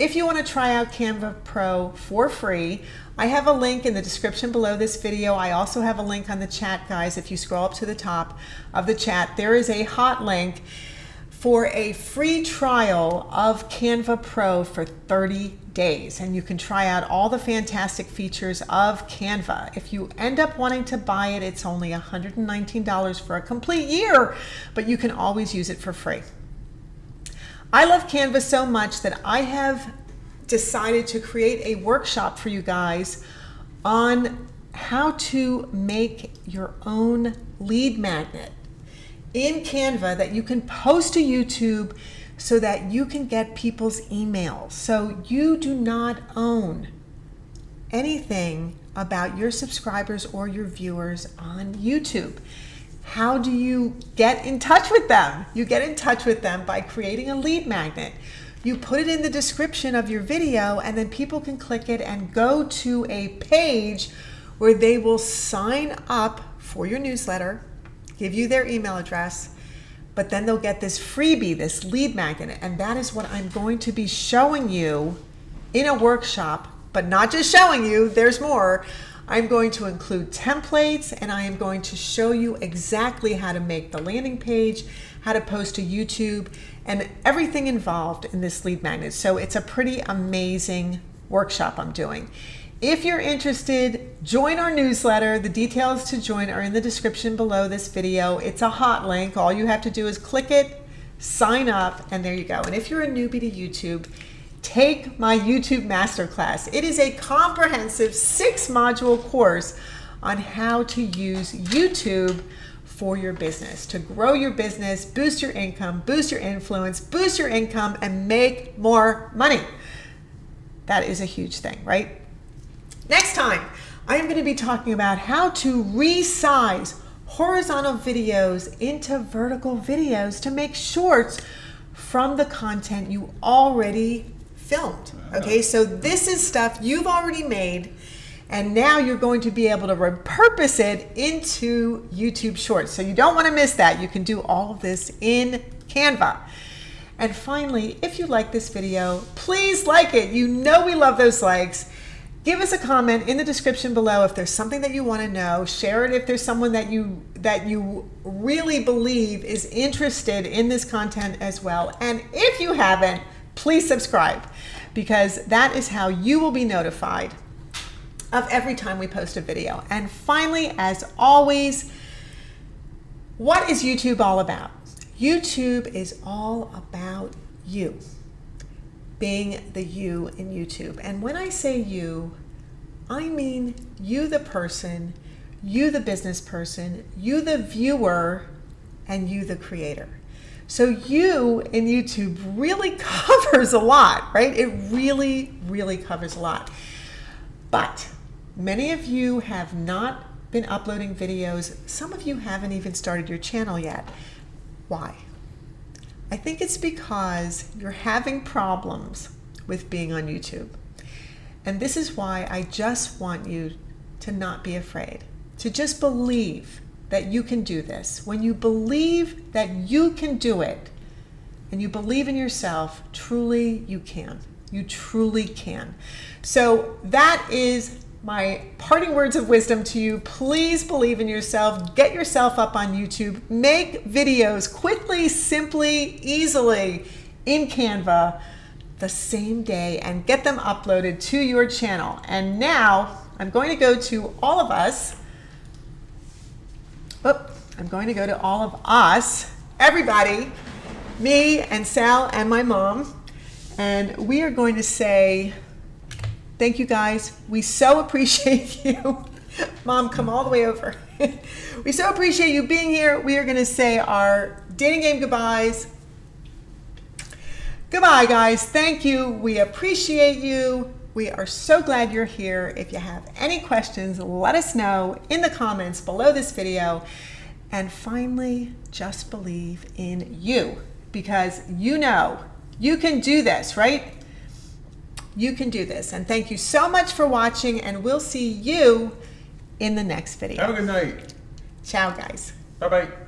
S1: if you want to try out Canva Pro for free, I have a link in the description below this video. I also have a link on the chat, guys. If you scroll up to the top of the chat, there is a hot link for a free trial of Canva Pro for 30 days. And you can try out all the fantastic features of Canva. If you end up wanting to buy it, it's only $119 for a complete year, but you can always use it for free. I love Canva so much that I have decided to create a workshop for you guys on how to make your own lead magnet in Canva that you can post to YouTube so that you can get people's emails. So you do not own anything about your subscribers or your viewers on YouTube. How do you get in touch with them? You get in touch with them by creating a lead magnet. You put it in the description of your video, and then people can click it and go to a page where they will sign up for your newsletter, give you their email address, but then they'll get this freebie, this lead magnet. And that is what I'm going to be showing you in a workshop, but not just showing you, there's more. I'm going to include templates, and I am going to show you exactly how to make the landing page, how to post to YouTube, and everything involved in this lead magnet. So it's a pretty amazing workshop I'm doing. If you're interested, join our newsletter. The details to join are in the description below this video. It's a hot link. All you have to do is click it, sign up, and there you go. And if you're a newbie to YouTube, take my YouTube Masterclass. It is a comprehensive 6-module course on how to use YouTube for your business, to grow your business, boost your income, boost your influence, boost your income, and make more money. That is a huge thing, right? Next time, I am going to be talking about how to resize horizontal videos into vertical videos to make shorts from the content you already filmed. Okay, so this is stuff you've already made, and now you're going to be able to repurpose it into YouTube Shorts. So you don't want to miss that. You can do all of this in Canva. And finally, if you like this video, please like it. You know we love those likes. Give us a comment in the description below if there's something that you want to know. Share it if there's someone that you really believe is interested in this content as well. And if you haven't, please subscribe, because that is how you will be notified of every time we post a video. And finally, as always, what is YouTube all about? YouTube is all about you. Being the you in YouTube. And when I say you, I mean you the person, you the business person, you the viewer, and you the creator. So you in YouTube really covers a lot, right? It really, really covers a lot. But many of you have not been uploading videos. Some of you haven't even started your channel yet. Why? I think it's because you're having problems with being on YouTube. And this is why I just want you to not be afraid, to just believe that you can do this. When you believe that you can do it, and you believe in yourself, truly you can. You truly can. So that is my parting words of wisdom to you. Please believe in yourself. Get yourself up on YouTube. Make videos quickly, simply, easily in Canva the same day and get them uploaded to your channel. And now I'm going to go to all of us. I'm going to go to all of us, everybody, me and Sal and my mom, and we are going to say, thank you guys. We so appreciate you. Mom, come all the way over. We so appreciate you being here. We are going to say our dating game goodbyes. Goodbye, guys. Thank you. We appreciate you. We are so glad you're here. If you have any questions, let us know in the comments below this video. And finally, just believe in you, because you know you can do this, right? You can do this. And thank you so much for watching, and we'll see you in the next video.
S2: Have a good night.
S1: Ciao, guys.
S2: Bye-bye.